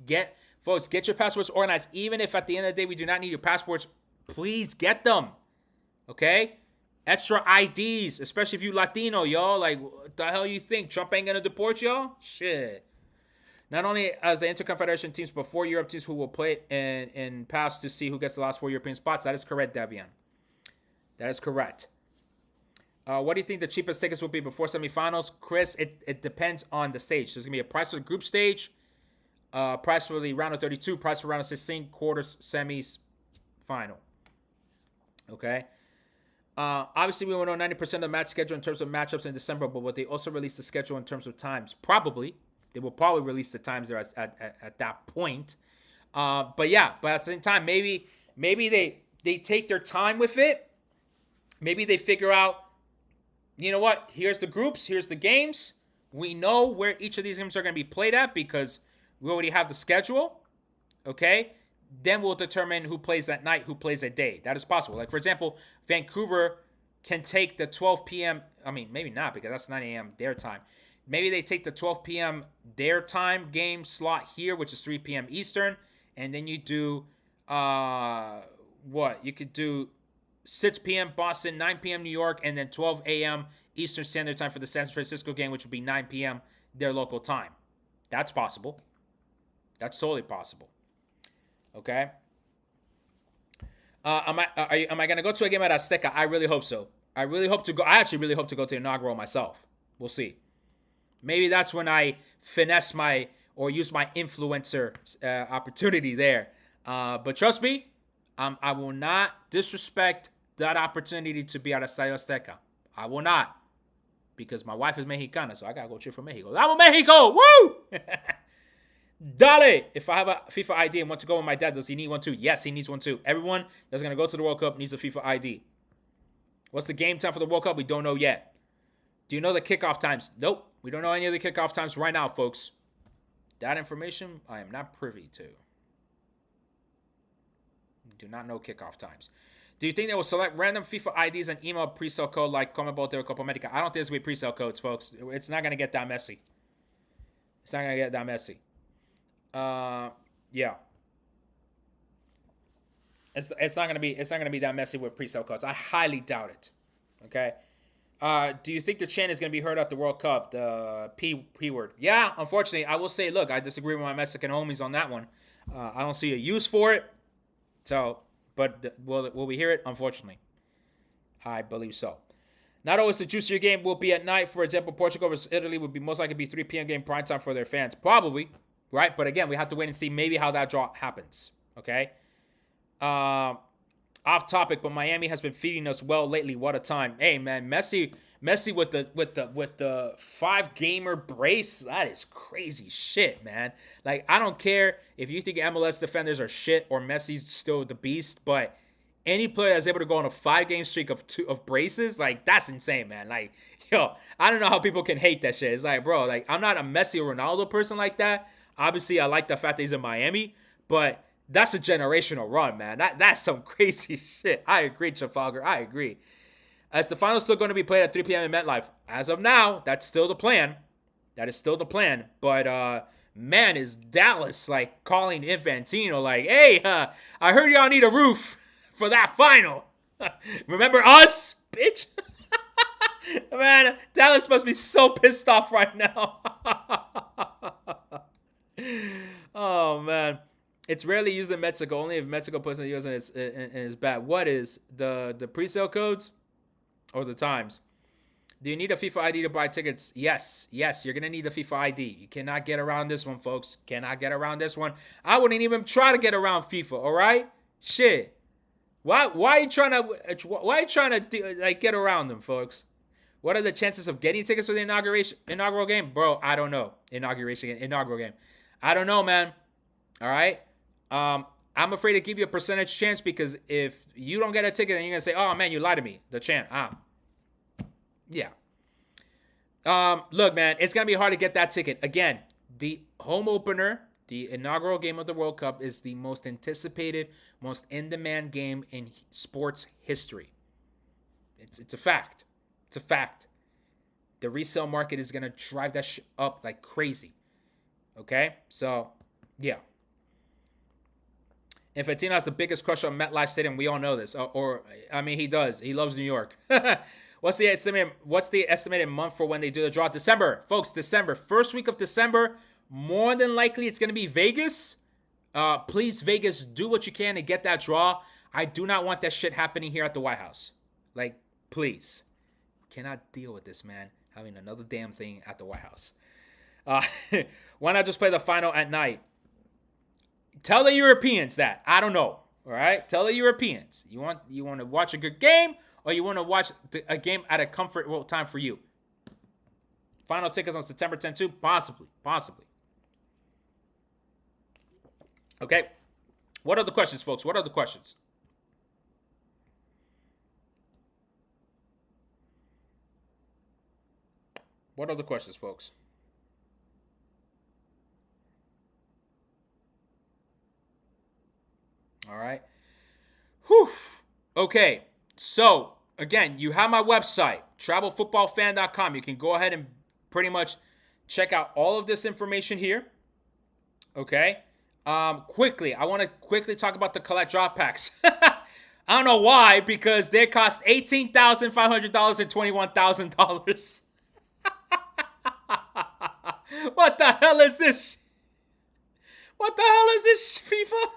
Folks, get your passports organized. Even if at the end of the day we do not need your passports, please get them. Okay? Extra IDs, especially if you Latino, y'all. Like, what the hell you think? Trump ain't gonna deport y'all? Shit. Not only as the Interconfederation teams, but 4 Europe teams who will play in pass to see who gets the last 4 European spots. That is correct, Devian. That is correct. What do you think the cheapest tickets will be before semifinals? Chris, it depends on the stage. There's going to be a price for the group stage, price for the round of 32, price for round of 16, quarters, semis, final. Okay? Obviously, we will know 90% of the match schedule in terms of matchups in December, but will they also release the schedule in terms of times? Probably. They will probably release the times there at that point. But at the same time, maybe they take their time with it. Maybe they figure out, you know what? Here's the groups. Here's the games. We know where each of these games are going to be played at because we already have the schedule. Okay? Then we'll determine who plays at night, who plays at day. That is possible. Like, for example, Vancouver can take the 12 p.m. I mean, maybe not because that's 9 a.m. their time. Maybe they take the 12 p.m. their time game slot here, which is 3 p.m. Eastern. And then you do, You could do 6 p.m. Boston, 9 p.m. New York, and then 12 a.m. Eastern Standard Time for the San Francisco game, which would be 9 p.m. their local time. That's possible. That's totally possible. Okay? Am I going to go to a game at Azteca? I really hope so. I actually really hope to go to the inaugural myself. We'll see. Maybe that's when I finesse or use my influencer opportunity there. But trust me, I will not disrespect that opportunity to be at Estadio Azteca. I will not. Because my wife is Mexicana, so I got to go cheer for Mexico. ¡Vamos, Mexico! Woo! Dale! If I have a FIFA ID and want to go with my dad, does he need one too? Yes, he needs one too. Everyone that's going to go to the World Cup needs a FIFA ID. What's the game time for the World Cup? We don't know yet. Do you know the kickoff times? Nope. We don't know any of the kickoff times right now, folks. That information I am not privy to. Do not know kickoff times. Do you think they will select random FIFA IDs and email pre-sale code like Comebol de Copa America? I don't think there's going to be pre-sale codes, folks. It's not going to get that messy. It's not going to get that messy. Yeah. It's not going to be that messy with pre-sale codes. I highly doubt it. Okay? Do you think the chant is going to be heard at the World Cup? The P word. Yeah, unfortunately, I will say, look, I disagree with my Mexican homies on that one. I don't see a use for it. So, but will we hear it? Unfortunately, I believe so. Not always the juicier game will be at night. For example, Portugal versus Italy would be most likely be 3 p.m. game prime time for their fans. Probably, right? But again, we have to wait and see maybe how that draw happens. Okay. Off topic, but Miami has been feeding us well lately. What a time! Hey man, Messi with the 5-gamer brace. That is crazy shit, man. Like, I don't care if you think MLS defenders are shit or Messi's still the beast, but any player that's able to go on a 5-game streak of braces, like, that's insane, man. Like, yo, I don't know how people can hate that shit. It's like, bro, like, I'm not a Messi or Ronaldo person like that. Obviously, I like the fact that he's in Miami, but that's a generational run, man. That's some crazy shit. I agree, Trafalgar. I agree. As the finals still going to be played at 3 p.m. in MetLife. As of now, that's still the plan. That is still the plan. But, man, is Dallas, like, calling Infantino, like, hey, I heard y'all need a roof for that final. Remember us, bitch? Man, Dallas must be so pissed off right now. Oh, man. It's rarely used in Mexico. Only if Mexico puts in the U.S. and it's bad. What is the pre-sale codes or the times? Do you need a FIFA ID to buy tickets? Yes. You're gonna need a FIFA ID. You cannot get around this one, folks. Cannot get around this one. I wouldn't even try to get around FIFA. All right, shit. Why are you trying to like get around them, folks? What are the chances of getting tickets for the inaugural game, bro? I don't know. Inaugural game. I don't know, man. All right. I'm afraid to give you a percentage chance because if you don't get a ticket, then you're gonna say, "Oh man, you lied to me." The chant. Yeah. Look, man, it's gonna be hard to get that ticket. Again, the home opener, the inaugural game of the World Cup, is the most anticipated, most in-demand game in sports history. It's a fact. It's a fact. The resale market is gonna drive that up like crazy. Okay, so yeah. Infantino has the biggest crush on MetLife Stadium. We all know this. I mean, he does. He loves New York. What's the estimated month for when they do the draw? December. Folks, December. First week of December. More than likely, it's going to be Vegas. Please, Vegas, do what you can to get that draw. I do not want that shit happening here at the White House. Like, please. Cannot deal with this, man. Having another damn thing at the White House. Why not just play the final at night? Tell the Europeans that. I don't know. All right? Tell the Europeans. You want to watch a good game or you want to watch a game at a comfortable time for you? Final tickets on September 10th too? Possibly. Okay. What are the questions, folks? What are the questions? What are the questions, folks? All right. Whew. Okay. So, again, you have my website, travelfootballfan.com. You can go ahead and pretty much check out all of this information here. Okay. Quickly, I want to quickly talk about the collect drop packs. I don't know why, because they cost $18,500 and $21,000. What the hell is this? What the hell is this, FIFA?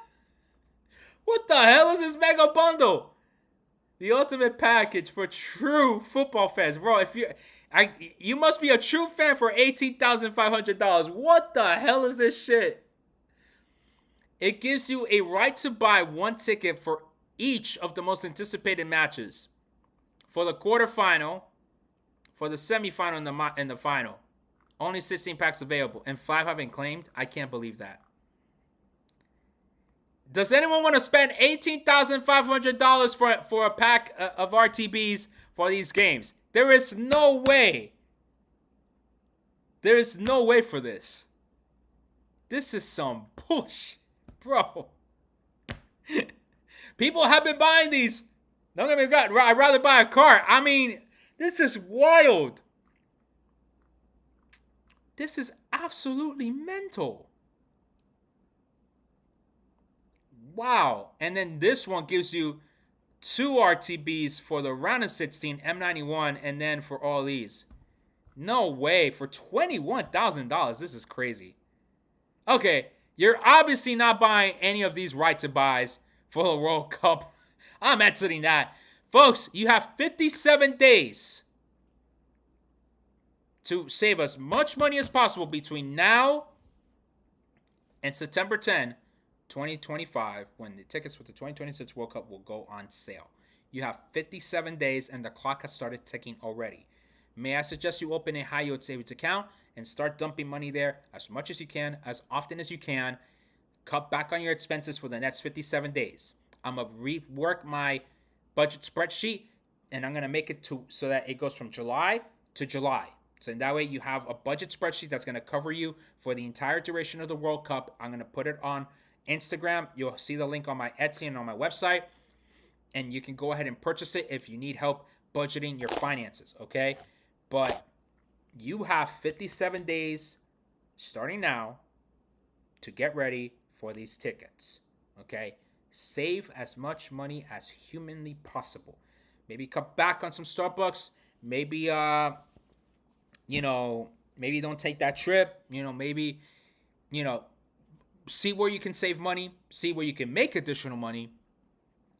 What the hell is this mega bundle? The ultimate package for true football fans. Bro, you must be a true fan for $18,500. What the hell is this shit? It gives you a right to buy one ticket for each of the most anticipated matches. For the quarterfinal, for the semifinal, and the final. Only 16 packs available, and 5 have been claimed. I can't believe that. Does anyone want to spend $18,500 for a pack of RTBs for these games? There is no way. There is no way for this. This is some bullshit, bro. People have been buying these. Don't get me wrong. I'd rather buy a car. I mean, this is wild. This is absolutely mental. Wow. And then this one gives you 2 RTBs for the round of 16 M91 and then for all these. No way. For $21,000. This is crazy. Okay. You're obviously not buying any of these right to buys for the World Cup. I'm exiting that. Folks, you have 57 days to save as much money as possible between now and September 10, 2025, when the tickets for the 2026 World Cup will go on sale. You have 57 days and the clock has started ticking already. May I suggest you open a high yield savings account and start dumping money there as much as you can, as often as you can. Cut back on your expenses for the next 57 days. I'm going to rework my budget spreadsheet and I'm going to make it so that it goes from July to July. So in that way you have a budget spreadsheet that's going to cover you for the entire duration of the World Cup. I'm going to put it on Instagram. You'll see the link on my Etsy and on my website. And you can go ahead and purchase it if you need help budgeting your finances, okay? But you have 57 days starting now to get ready for these tickets, okay? Save as much money as humanly possible. Maybe cut back on some Starbucks. Maybe, maybe don't take that trip. Maybe, see where you can save money. See where you can make additional money.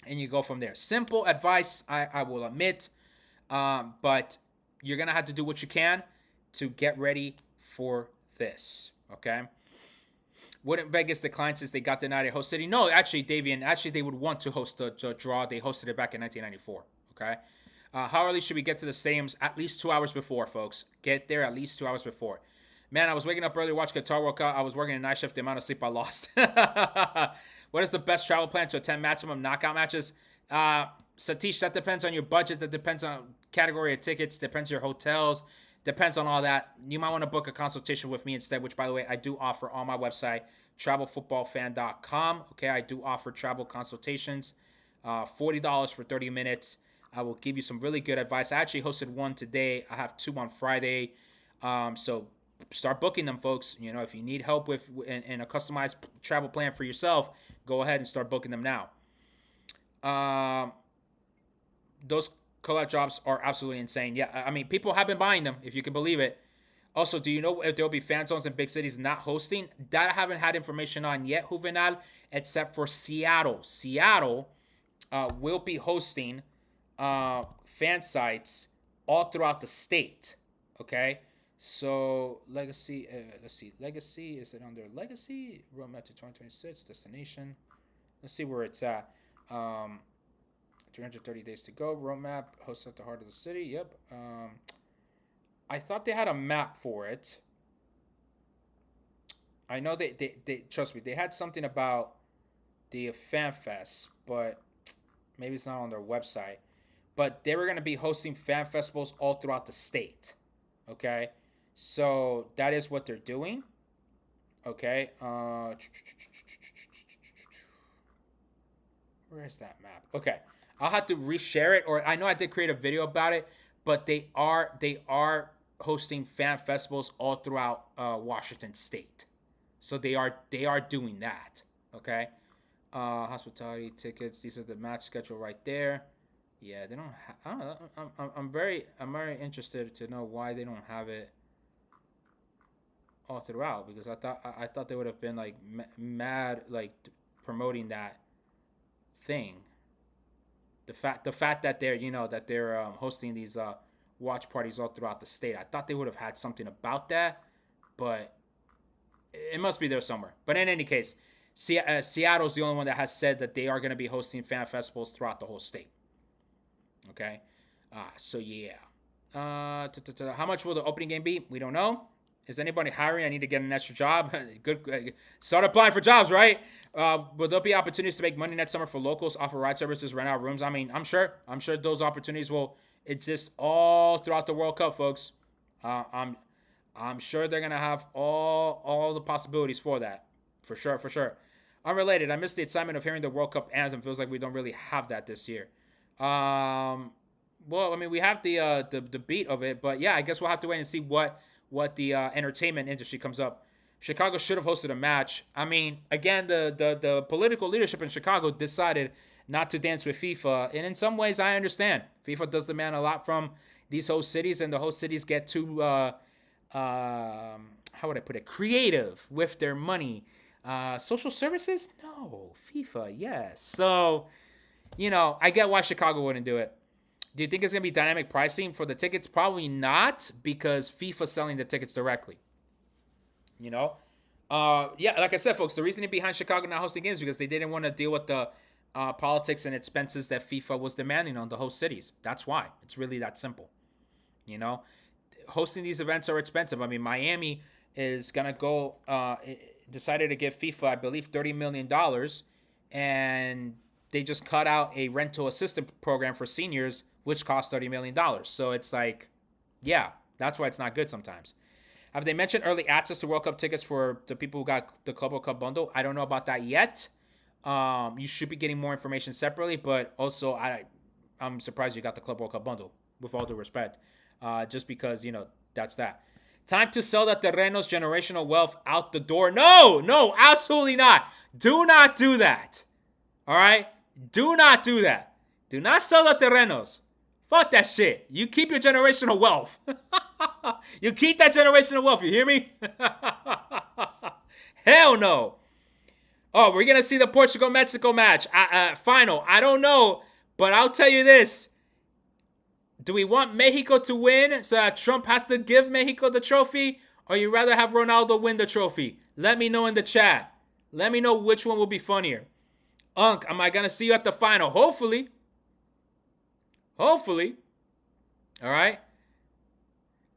And you go from there. Simple advice, I will admit. But you're going to have to do what you can to get ready for this, okay? Wouldn't Vegas decline since they got denied at host city? No, actually, Davian, they would want to host the draw. They hosted it back in 1994, okay? How early should we get to the stadiums? At least 2 hours before, folks. Get there at least 2 hours before. Man, I was waking up early to watch Qatar World Cup. I was working a night shift. The amount of sleep I lost. What is the best travel plan to attend maximum knockout matches? Satish, that depends on your budget. That depends on category of tickets. Depends on your hotels. Depends on all that. You might want to book a consultation with me instead, which, by the way, I do offer on my website, travelfootballfan.com. Okay, I do offer travel consultations, $40 for 30 minutes. I will give you some really good advice. I actually hosted one today. I have 2 on Friday. So start booking them, folks. If you need help with in a customized travel plan for yourself, go ahead and start booking them now. Those collab drops are absolutely insane. Yeah, I mean, people have been buying them, if you can believe it. Also, do you know if there will be fan zones in big cities not hosting? That I haven't had information on yet, Juvenal, except for Seattle. Seattle will be hosting fan sites all throughout the state. Okay? So, Legacy, let's see. Legacy, is it under Legacy? Roadmap to 2026, destination. Let's see where it's at. 330 days to go. Roadmap, hosts at the heart of the city. Yep. I thought they had a map for it. I know they trust me, they had something about the Fan Fest, but maybe it's not on their website. But they were going to be hosting fan festivals all throughout the state. Okay? So that is what they're doing. Okay? Where is that map? Okay. I'll have to reshare it, or I know I did create a video about it, but they are hosting fan festivals all throughout Washington State. So they are doing that. Okay? Hospitality tickets. These are the match schedule right there. Yeah, they don't. I don't know. I'm very interested to know why they don't have it all throughout, because I thought they would have been like mad like promoting that thing. The fact that they're hosting these watch parties all throughout the state. I thought they would have had something about that, but it must be there somewhere. But in any case, Seattle's the only one that has said that they are going to be hosting fan festivals throughout the whole state. Okay, so yeah. How much will the opening game be? We don't know. Is anybody hiring? I need to get an extra job. Good. Start applying for jobs, right? Will there be opportunities to make money next summer for locals, offer ride services, rent out rooms? I mean, I'm sure those opportunities will exist all throughout the World Cup, folks. I'm sure they're gonna have all the possibilities for that, for sure. Unrelated, I missed the excitement of hearing the World Cup anthem. Feels like we don't really have that this year. Well, I mean, we have the beat of it, but yeah, I guess we'll have to wait and see what the entertainment industry comes up. Chicago should have hosted a match. I mean, again, the political leadership in Chicago decided not to dance with FIFA, and in some ways, I understand. FIFA does demand a lot from these host cities, and the host cities get too how would I put it, creative with their money. Social services? No. FIFA, yes. So, I get why Chicago wouldn't do it. Do you think it's going to be dynamic pricing for the tickets? Probably not, because FIFA's selling the tickets directly. Yeah, like I said, folks, the reasoning behind Chicago not hosting games is because they didn't want to deal with the politics and expenses that FIFA was demanding on the host cities. That's why. It's really that simple. Hosting these events are expensive. I mean, Miami is going to go, decided to give FIFA, I believe, $30 million, and they just cut out a rental assistance program for seniors, which cost $30 million. So it's like, yeah, that's why it's not good sometimes. Have they mentioned early access to World Cup tickets for the people who got the Club World Cup bundle? I don't know about that yet. You should be getting more information separately, but also I'm surprised you got the Club World Cup bundle, with all due respect, just because, that's that. Time to sell that terrenos generational wealth out the door. No, absolutely not. Do not do that. All right? Do not do that. Do not sell the terrenos. Fuck that shit. You keep your generational wealth. You keep that generational wealth. You hear me? Hell no. Oh, we're going to see the Portugal-Mexico match. Final. I don't know, but I'll tell you this. Do we want Mexico to win so that Trump has to give Mexico the trophy? Or you rather have Ronaldo win the trophy? Let me know in the chat. Let me know which one will be funnier. Unc, am I going to see you at the final? Hopefully. All right?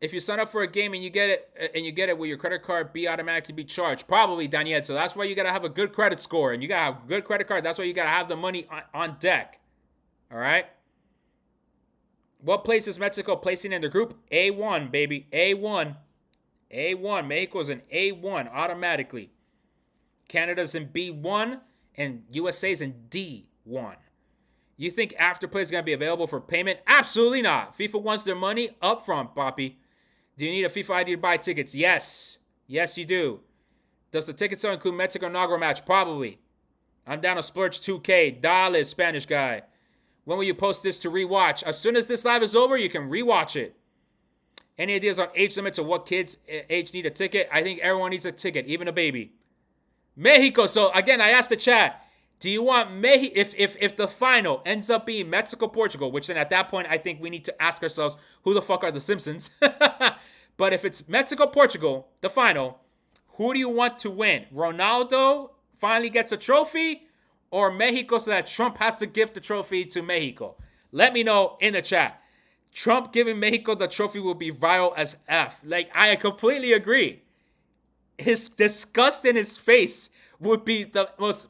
If you sign up for a game and you get it with your credit card, automatically be charged. Probably, Daniel. So that's why you got to have a good credit score. And you got to have a good credit card. That's why you got to have the money on deck. All right? What place is Mexico placing in the group? A1, baby. A1. Mexico's an A1 automatically. Canada's in B1 and USA's in D1. You think Afterplay is going to be available for payment? Absolutely not. FIFA wants their money up front, Poppy. Do you need a FIFA ID to buy tickets? Yes. Yes, you do. Does the ticket sale include Mexico inaugural match? Probably. I'm down to splurge 2K. Dale, Spanish guy. When will you post this to rewatch? As soon as this live is over, you can rewatch it. Any ideas on age limits of what kids age need a ticket? I think everyone needs a ticket, even a baby. Mexico. So, again, I asked the chat. Do you want if the final ends up being Mexico-Portugal, which then at that point I think we need to ask ourselves, who the fuck are the Simpsons? But if it's Mexico-Portugal, the final, who do you want to win? Ronaldo finally gets a trophy, or Mexico so that Trump has to give the trophy to Mexico? Let me know in the chat. Trump giving Mexico the trophy will be viral as F. Like, I completely agree. His disgust in his face would be the most...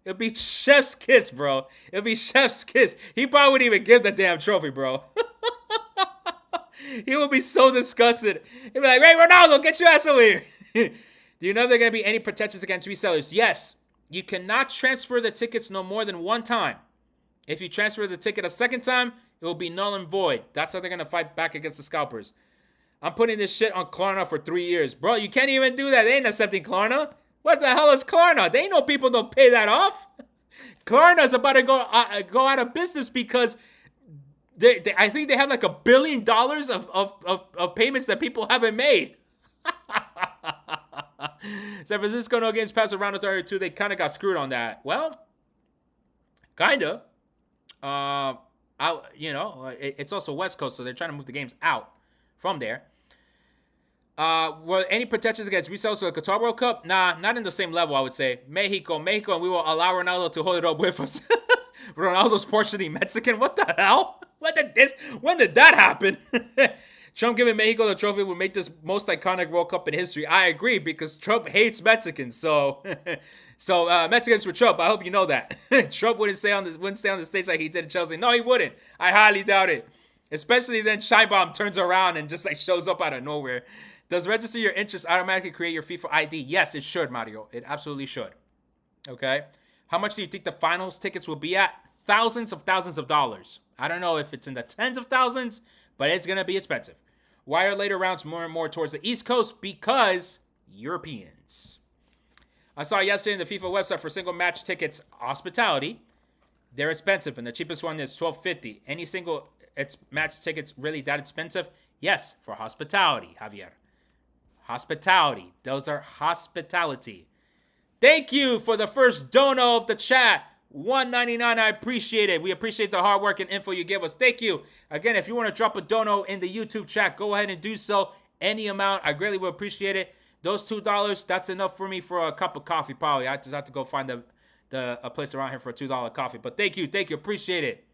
It'll be chef's kiss, bro. It'll be chef's kiss. He probably wouldn't even give the damn trophy, bro. He will be so disgusted. He'll be like, hey, Ronaldo, get your ass over here. Do you know there are going to be any protections against resellers? Yes. You cannot transfer the tickets no more than one time. If you transfer the ticket a second time, it will be null and void. That's how they're going to fight back against the scalpers. I'm putting this shit on Klarna for 3 years. Bro, you can't even do that. They ain't accepting Klarna. What the hell is Klarna? They know people don't pay that off. Klarna's about to go out of business because I think they have like $1 billion of payments that people haven't made. San Francisco no games past the round of 32. They kind of got screwed on that. Well, kind of. It's also West Coast, so they're trying to move the games out from there. Were any protections against resellers for the Qatar World Cup? Nah, not in the same level, I would say. Mexico, and we will allow Ronaldo to hold it up with us. Ronaldo's partially Mexican? What the hell? When did that happen? Trump giving Mexico the trophy would make this most iconic World Cup in history. I agree, because Trump hates Mexicans. So Mexicans for Trump. I hope you know that. Trump wouldn't stay on the stage like he did in Chelsea. No, he wouldn't. I highly doubt it. Especially then Scheinbaum turns around and just like shows up out of nowhere. Does register your interest automatically create your FIFA ID? Yes, it should, Mario. It absolutely should. Okay. How much do you think the finals tickets will be at? Thousands of dollars. I don't know if it's in the tens of thousands, but it's going to be expensive. Why are later rounds more and more towards the East Coast? Because Europeans. I saw yesterday in the FIFA website for single match tickets, hospitality. They're expensive, and the cheapest one is $12.50. Any single match tickets really that expensive? Yes, for hospitality, Javier. Hospitality. Those are hospitality. Thank you for the first dono of the chat. $1.99. I appreciate it. We appreciate the hard work and info you give us. Thank you. Again, if you want to drop a dono in the YouTube chat, go ahead and do so. Any amount. I greatly would appreciate it. Those $2, that's enough for me for a cup of coffee, probably. I just have to go find a place around here for a $2 coffee. But thank you. Appreciate it.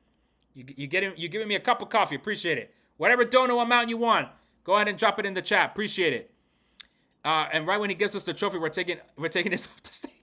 You're giving me a cup of coffee. Appreciate it. Whatever dono amount you want, go ahead and drop it in the chat. Appreciate it. And right when he gives us the trophy, we're taking this off the stage.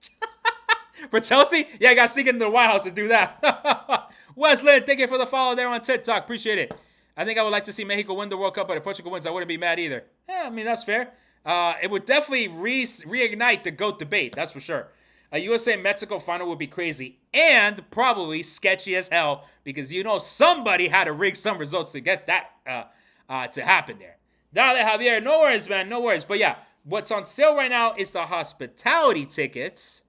For Chelsea? Yeah, I got to sneak into the White House to do that. Wesley, thank you for the follow there on TikTok. Appreciate it. I think I would like to see Mexico win the World Cup, but if Portugal wins, I wouldn't be mad either. Yeah, I mean, that's fair. It would definitely reignite the GOAT debate. That's for sure. A USA-Mexico final would be crazy and probably sketchy as hell because somebody had to rig some results to get that to happen there. Dale, Javier. No worries, man. No worries. But yeah, what's on sale right now is the hospitality tickets.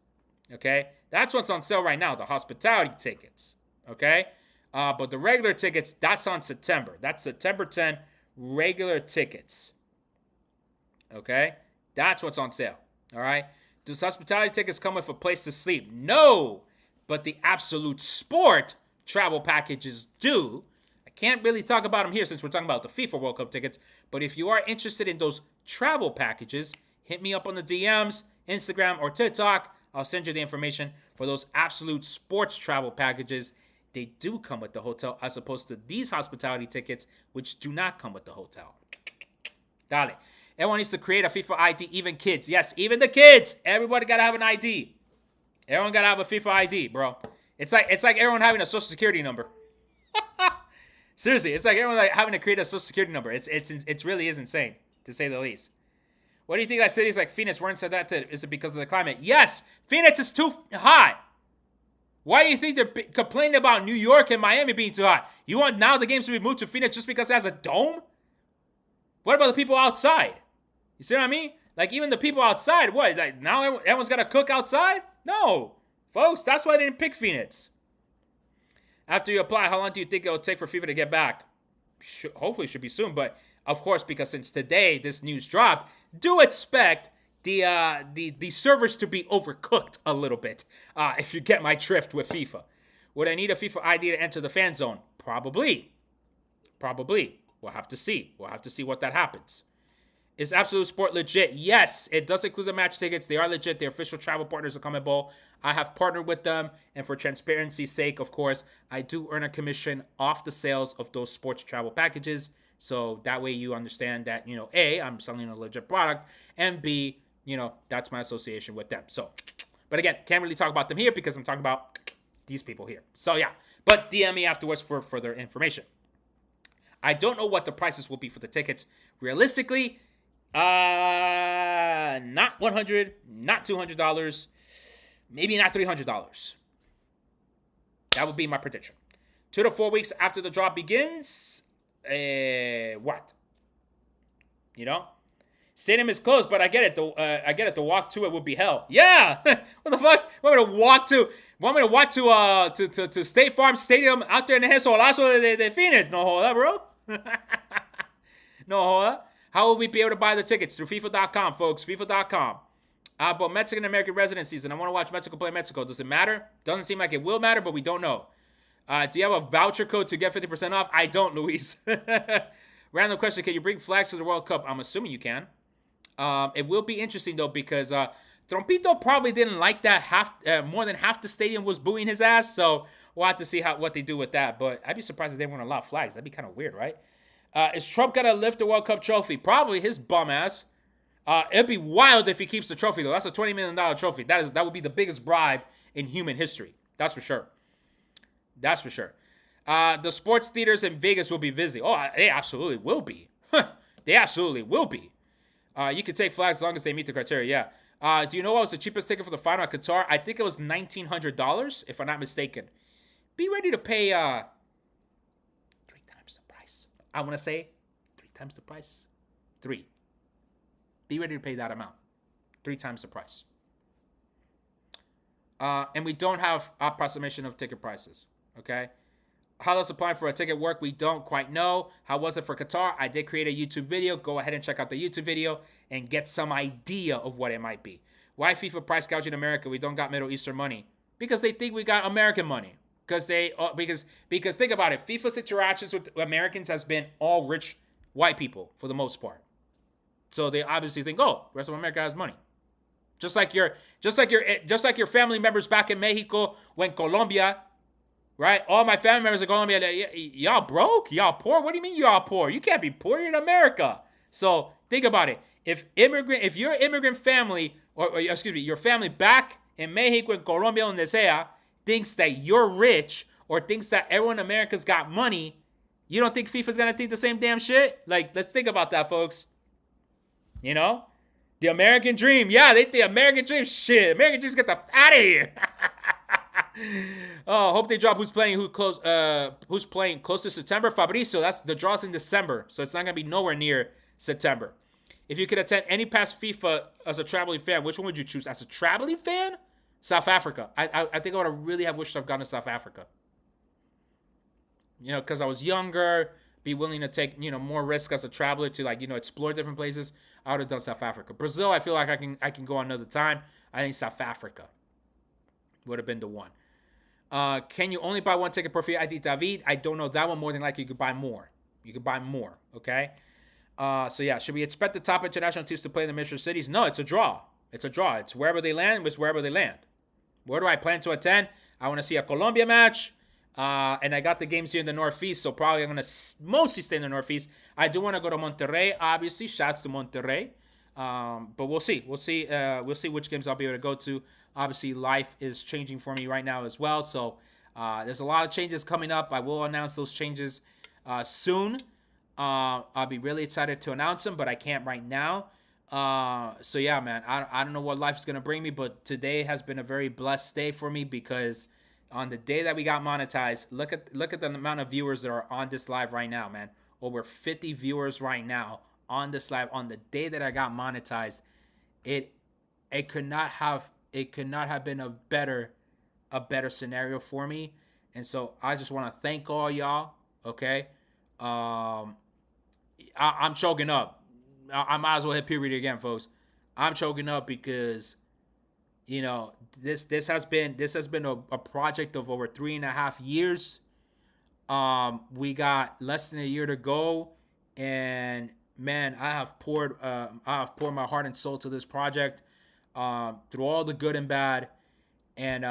Okay? That's what's on sale right now, the hospitality tickets. Okay? But the regular tickets, that's on September. That's September 10, regular tickets. Okay? That's what's on sale. All right? Does hospitality tickets come with a place to sleep? No! But the Absolute Sport travel packages do. I can't really talk about them here since we're talking about the FIFA World Cup tickets. But if you are interested in those travel packages, hit me up on the DMs, Instagram, or TikTok. I'll send you the information for those Absolute Sports travel packages. They do come with the hotel as opposed to these hospitality tickets, which do not come with the hotel. Dale. Everyone needs to create a FIFA ID, even kids. Yes, even the kids. Everybody got to have an ID. Everyone got to have a FIFA ID, bro. It's like everyone having a social security number. Seriously, it's like everyone having to create a social security number. It really is insane, to say the least. What do you think that cities like Phoenix weren't said that to? Is it because of the climate? Yes, Phoenix is too hot. Why do you think they're complaining about New York and Miami being too hot? You want now the games to be moved to Phoenix just because it has a dome? What about the people outside? You see what I mean? Like, even the people outside, what? Like, now everyone's got to cook outside? No. Folks, that's why I didn't pick Phoenix. After you apply, how long do you think it will take for FIFA to get back? Hopefully it should be soon. But, of course, because since today this news dropped, do expect the servers to be overcooked a little bit, if you get my drift with FIFA. Would I need a FIFA ID to enter the fan zone? Probably. We'll have to see. We'll have to see what that happens. Is Absolute Sport legit? Yes, it does include the match tickets. They are legit. They're official travel partners of Common Bowl. I have partnered with them, and for transparency's sake, of course, I do earn a commission off the sales of those sports travel packages. So that way you understand that, A, I'm selling a legit product, and B, that's my association with them. So, but again, can't really talk about them here because I'm talking about these people here. So yeah, but DM me afterwards for further information. I don't know what the prices will be for the tickets. Realistically, not $100, not $200, maybe not $300. That would be my prediction. 2 to 4 weeks after the draw begins. What? Stadium is closed, but I get it. The walk to it would be hell. Yeah. What the fuck? Want me to walk to State Farm Stadium out there in the Solazo de Phoenix? No joda, bro. No joda. How will we be able to buy the tickets? Through FIFA.com, folks. FIFA.com. But Mexican American residencies, and I want to watch Mexico play Mexico. Does it matter? Doesn't seem like it will matter, but we don't know. Do you have a voucher code to get 50% off? I don't, Luis. Random question. Can you bring flags to the World Cup? I'm assuming you can. It will be interesting, though, because Trompito probably didn't like that. More than half the stadium was booing his ass, so we'll have to see what they do with that. But I'd be surprised if they weren't allowed flags. That'd be kind of weird, right? Is Trump going to lift the World Cup trophy? Probably his bum ass. It'd be wild if he keeps the trophy, though. That's a $20 million trophy. That would be the biggest bribe in human history. That's for sure. That's for sure. The sports theaters in Vegas will be busy. Oh, they absolutely will be. They absolutely will be. You can take flags as long as they meet the criteria. Yeah. Do you know what was the cheapest ticket for the final at Qatar? I think it was $1,900, if I'm not mistaken. Be ready to pay 3 times the price. I want to say 3 times the price. 3. Be ready to pay that amount. 3 times the price. And we don't have approximation of ticket prices. Okay. How does applying for a ticket work? We don't quite know. How was it for Qatar? I did create a YouTube video. Go ahead and check out the YouTube video and get some idea of what it might be. Why FIFA price gouging America? We don't got Middle Eastern money. Because they think we got American money. Because think about it. FIFA's interactions with Americans has been all rich white people for the most part. So they obviously think, oh, the rest of America has money. Just like your family members back in Mexico when Colombia. Right? All my family members in Colombia, y'all broke? Y'all poor? What do you mean y'all poor? You can't be poor. You're in America. So think about it. If your immigrant family, or excuse me, your family back in Mexico and Colombia, donde sea, thinks that you're rich or thinks that everyone in America's got money, you don't think FIFA's going to think the same damn shit? Like, let's think about that, folks. You know? The American dream. Yeah, they think American dream. Shit. American dreams, get the out of here. Oh, hope they drop who's playing close to September. Fabrizio, that's the draw's in December, so it's not gonna be nowhere near September. If you could attend any past FIFA as a traveling fan, which one would you choose? As a traveling fan, South Africa. I think I would have really have wished I've gone to South Africa. You know, because I was younger, be willing to take more risk as a traveler to explore different places. I would have done South Africa. Brazil, I feel like I can go another time. I think South Africa would have been the one. Can you only buy one ticket per ID, David? I don't know that one. More than likely, you could buy more. Okay? So, yeah. Should we expect the top international teams to play in the major cities? No, it's a draw. It's wherever they land. It's wherever they land. Where do I plan to attend? I want to see a Colombia match. And I got the games here in the Northeast, so probably I'm going to mostly stay in the Northeast. I do want to go to Monterrey, obviously. Shouts to Monterrey. But we'll see. We'll see which games I'll be able to go to. Obviously, life is changing for me right now as well. So there's a lot of changes coming up. I will announce those changes soon. I'll be really excited to announce them, but I can't right now. So, yeah, man, I don't know what life is going to bring me, but today has been a very blessed day for me because on the day that we got monetized, look at the amount of viewers that are on this live right now, man. Over 50 viewers right now on this live. On the day that I got monetized, it could not have been a better scenario for me. And so I just want to thank all y'all. Okay, I'm choking up. I might as well hit puberty again, folks. I'm choking up because this has been a project of over 3.5 years. We got less than a year to go, and man, I have poured my heart and soul to this project, through all the good and bad, and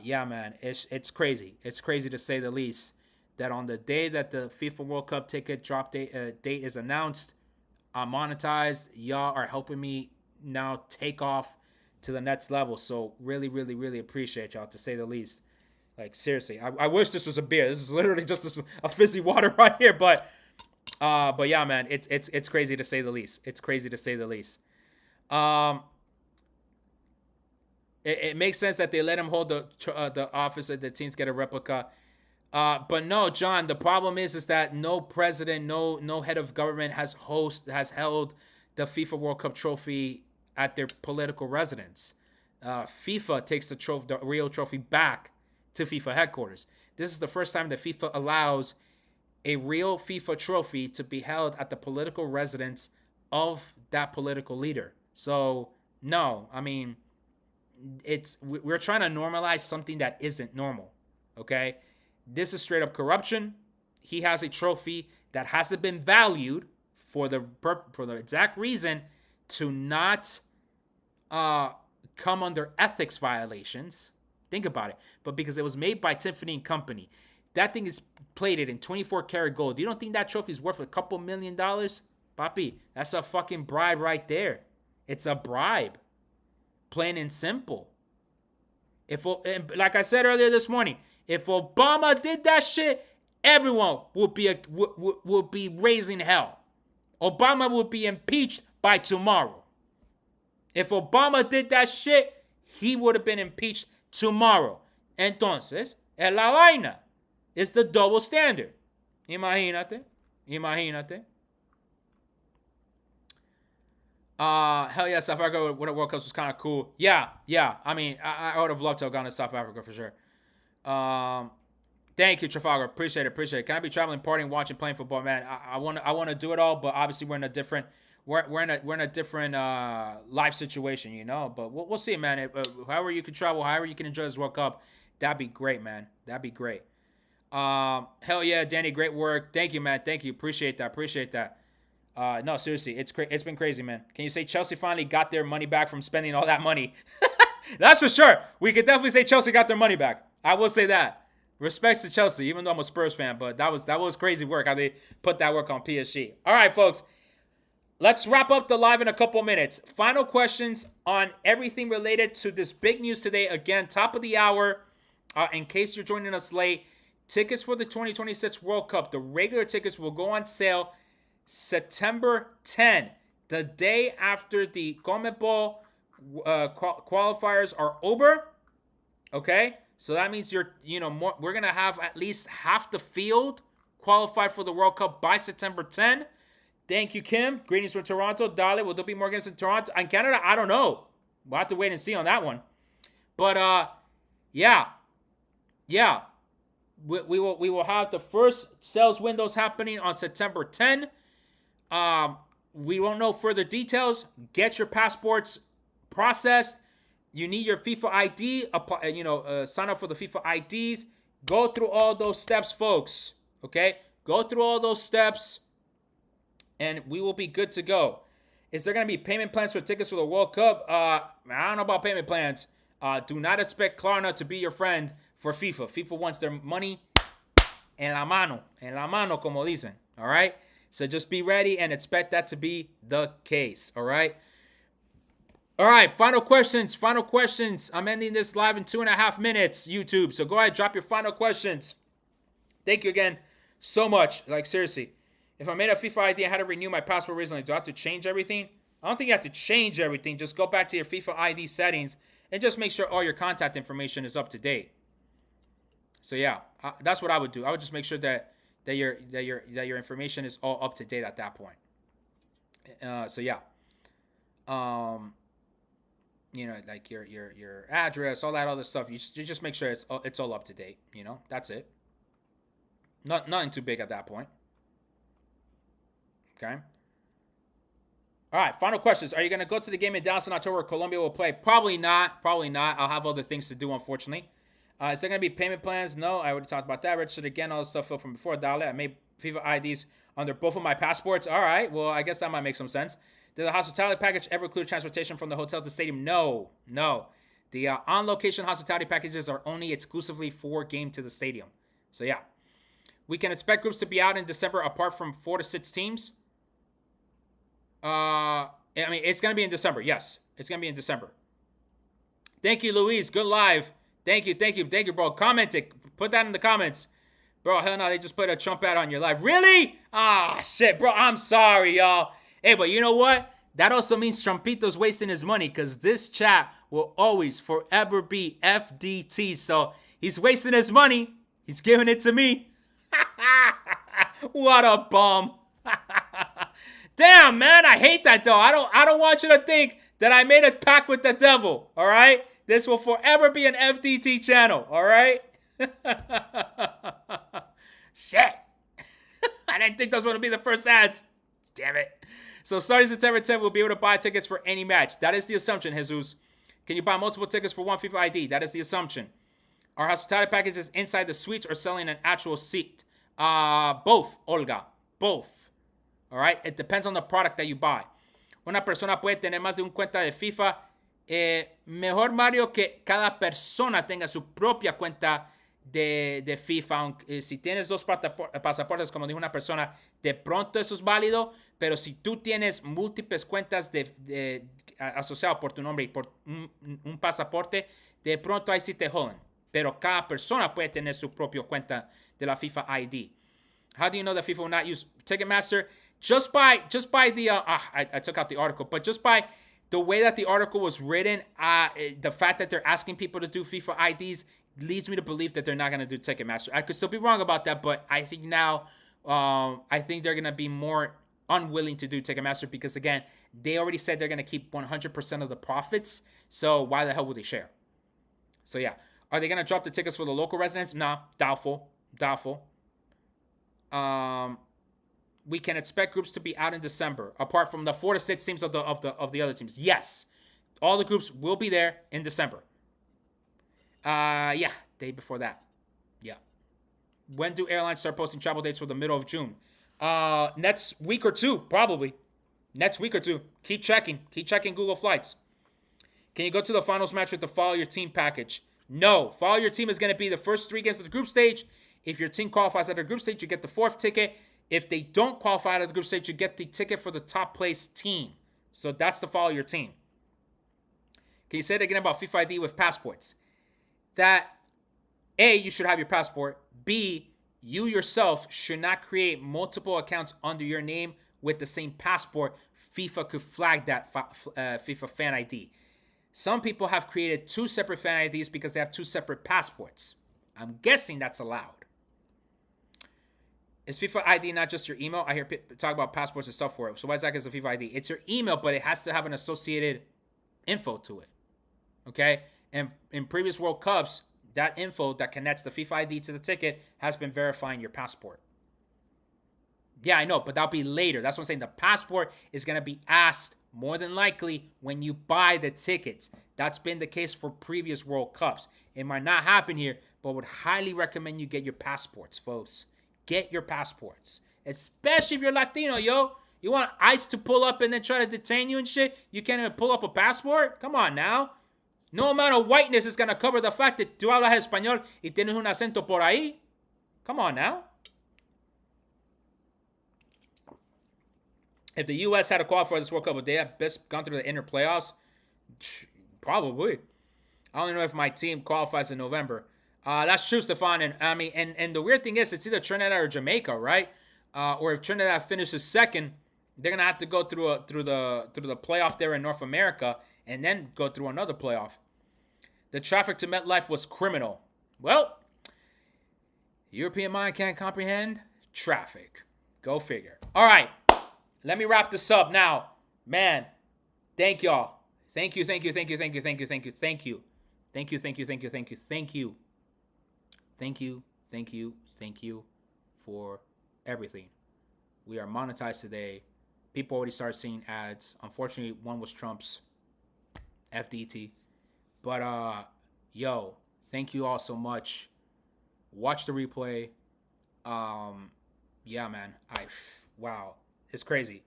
yeah, man, it's crazy. It's crazy to say the least. That on the day that the FIFA World Cup ticket drop date is announced, I'm monetized. Y'all are helping me now take off to the next level. So really, really, really appreciate y'all, to say the least. Like, seriously, I wish this was a beer. This is literally just a fizzy water right here. But yeah, man, it's crazy to say the least. It's crazy to say the least. It makes sense that they let him hold the office and the teams get a replica. But no, John, the problem is that no president, no head of government has held the FIFA World Cup trophy at their political residence. FIFA takes the Rio trophy back to FIFA headquarters. This is the first time that FIFA allows a real FIFA trophy to be held at the political residence of that political leader. So, no, I mean, we're trying to normalize something that isn't normal, okay? This is straight up corruption. He has a trophy that hasn't been valued for the exact reason to not come under ethics violations. Think about it. But because it was made by Tiffany & Company. That thing is plated in 24 karat gold. You don't think that trophy is worth a couple $1 million? Papi, that's a fucking bribe right there. It's a bribe. Plain and simple. Like I said earlier this morning, if Obama did that shit, everyone would be raising hell. Obama would be impeached by tomorrow. If Obama did that shit, he would have been impeached tomorrow. Entonces, es la vaina. It's the double standard. Imagínate. Hell yeah, South Africa when the World Cup was kind of cool. Yeah. I mean, I would have loved to have gone to South Africa for sure. Thank you, Trafalgar. Appreciate it. Can I be traveling, partying, watching, playing football, man? I want to do it all, but obviously we're in a different life situation, you know. But we'll see, man. However you can travel, however you can enjoy this World Cup, that'd be great, man. That'd be great. Hell yeah, Danny, great work. Thank you, man. Thank you. Appreciate that. No, seriously, it's been crazy, man. Can you say Chelsea finally got their money back from spending all that money? That's for sure. We could definitely say Chelsea got their money back. I will say that. Respects to Chelsea, even though I'm a Spurs fan, but that was crazy work how they put that work on PSG. All right, folks. Let's wrap up the live in a couple minutes. Final questions on everything related to this big news today. Again, top of the hour. In case you're joining us late, tickets for the 2026 World Cup, the regular tickets will go on sale September 10, the day after the CONMEBOL qualifiers are over. Okay, so that means we're gonna have at least half the field qualified for the World Cup by September 10. Thank you, Kim. Greetings from Toronto. Dale, will there be more games in Toronto? In Canada, I don't know. We'll have to wait and see on that one. But yeah. We will have the first sales windows happening on September 10. We won't know further details. Get your passports processed. You need your FIFA ID. Sign up for the FIFA IDs. Go through all those steps, folks. Okay? Go through all those steps, and we will be good to go. Is there going to be payment plans for tickets for the World Cup? I don't know about payment plans. Do not expect Klarna to be your friend for FIFA. FIFA wants their money en la mano, como dicen. All right? So just be ready and expect that to be the case. All right? All right, final questions. I'm ending this live in 2.5 minutes, YouTube. So go ahead, drop your final questions. Thank you again so much. Like, seriously. If I made a FIFA ID and had to renew my passport recently, do I have to change everything? I don't think you have to change everything. Just go back to your FIFA ID settings and just make sure all your contact information is up to date. So yeah, that's what I would do. I would just make sure that your information is all up to date at that point. So yeah. Like your address, all that other stuff. You just make sure it's all up to date. That's it. Nothing too big at that point. Okay. All right. Final questions. Are you gonna go to the game in Dallas in October where Colombia will play? Probably not. I'll have other things to do, unfortunately. Is there gonna be payment plans? No. I already talked about that. Registered again. All the stuff from before. Dale. I made FIFA IDs under both of my passports. All right. Well, I guess that might make some sense. Did the hospitality package ever include transportation from the hotel to the stadium? No. The on-location hospitality packages are only exclusively for game to the stadium. So, yeah. We can expect groups to be out in December apart from 4 to 6 teams. It's going to be in December. Yes, it's going to be in December. Thank you, Luis. Good live. Thank you, bro. Comment it. Put that in the comments. Bro, hell no, they just put a Trump ad on your live. Really? Shit, bro. I'm sorry, y'all. Hey, but you know what? That also means Trumpito's wasting his money because this chat will always, forever be FDT. So he's wasting his money. He's giving it to me. What a bum. Damn, man. I hate that, though. I don't want you to think that I made a pact with the devil. All right? This will forever be an FDT channel. All right? Shit. I didn't think those were going to be the first ads. Damn it. So starting September 10th, we'll be able to buy tickets for any match. That is the assumption, Jesus. Can you buy multiple tickets for one FIFA ID? That is the assumption. Our hospitality packages inside the suites or selling an actual seat? Both, Olga. Both. All right? It depends on the product that you buy. Una persona puede tener más de un cuenta de FIFA. Mejor, Mario, que cada persona tenga su propia cuenta de FIFA. Si tienes 2 pasaportes, como dijo una persona, de pronto eso es válido. Pero si tú tienes múltiples cuentas asociadas por tu nombre y por un pasaporte, de pronto ahí sí te joden. Pero cada persona puede tener su propia cuenta de la FIFA ID. How do you know that FIFA will not use Ticketmaster? Just by the I took out the article, but just by the way that the article was written, the fact that they're asking people to do FIFA IDs leads me to believe that they're not going to do Ticketmaster. I could still be wrong about that, but I think now I think they're going to be more unwilling to do Ticketmaster because, again, they already said they're going to keep 100% of the profits. So why the hell would they share? So, yeah. Are they going to drop the tickets for the local residents? Nah, doubtful. We can expect groups to be out in December, apart from the 4 to 6 teams of the other teams. Yes, all the groups will be there in December. Yeah, day before that. Yeah. When do airlines start posting travel dates for the middle of June? Next week or two, probably. Next week or two. Keep checking Google Flights. Can you go to the finals match with the follow your team package? No. Follow your team is going to be the first 3 games of the group stage. If your team qualifies out of the group stage, you get the 4th ticket. If they don't qualify out of the group stage, you get the ticket for the top place team. So that's the follow your team. Can you say it again about FIFA ID with passports? That A, you should have your passport. B, you yourself should not create multiple accounts under your name with the same passport. FIFA could flag that FIFA fan ID. Some people have created 2 separate fan IDs because they have 2 separate passports. I'm guessing that's allowed. Is FIFA ID not just your email? I hear people talk about passports and stuff for it. So why exactly is a FIFA ID? It's your email, but it has to have an associated info to it. Okay? And in previous World Cups, that info that connects the FIFA ID to the ticket has been verifying your passport. Yeah, I know, but that'll be later. That's what I'm saying. The passport is going to be asked more than likely when you buy the tickets. That's been the case for previous World Cups. It might not happen here, but would highly recommend you get your passports, folks. Get your passports. Especially if you're Latino, yo. You want ICE to pull up and then try to detain you and shit? You can't even pull up a passport? Come on now. No amount of whiteness is going to cover the fact that tú hablas español y tienes un acento por ahí. Come on now. If the U.S. had to qualify for this World Cup, would they have best gone through the inner playoffs? Probably. I don't know if my team qualifies in November. That's true, Stefan. And I mean, and the weird thing is, it's either Trinidad or Jamaica, right? Or if Trinidad finishes second, they're gonna have to go through the playoff there in North America, and then go through another playoff. The traffic to MetLife was criminal. Well, European mind can't comprehend traffic. Go figure. All right. Let me wrap this up now. Man, thank y'all. Thank you for everything. We are monetized today. People already started seeing ads. Unfortunately, one was Trump's FDT. But, yo, thank you all so much. Watch the replay. Yeah, man. Wow. It's crazy.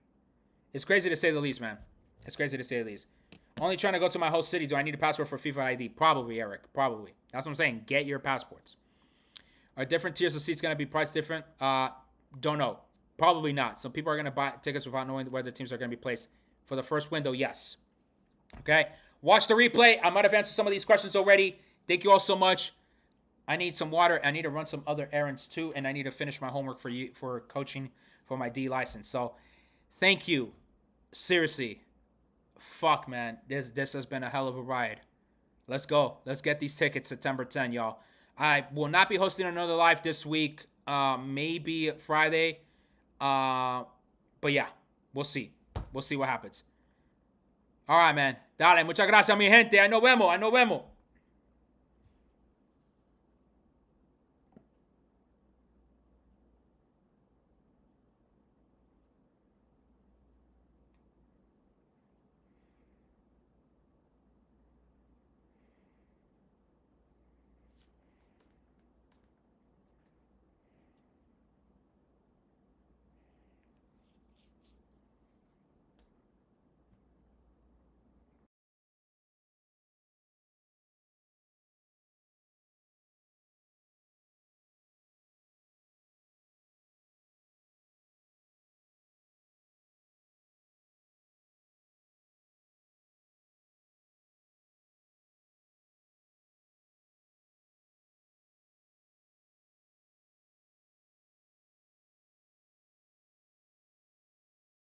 It's crazy to say the least, man. It's crazy to say the least. Only trying to go to my host city. Do I need a passport for FIFA ID? Probably, Eric. Probably. That's what I'm saying. Get your passports. Are different tiers of seats going to be priced different? Don't know. Probably not. Some people are going to buy tickets without knowing where the teams are going to be placed. For the first window, yes. Okay? Watch the replay. I might have answered some of these questions already. Thank you all so much. I need some water. I need to run some other errands too. And I need to finish my homework for coaching for my D license. So, thank you. Seriously. Fuck, man. This has been a hell of a ride. Let's go. Let's get these tickets September 10, y'all. I will not be hosting another live this week. Maybe Friday. But yeah, we'll see. We'll see what happens. All right, man. Dale, muchas gracias, mi gente. Ahí nos vemos.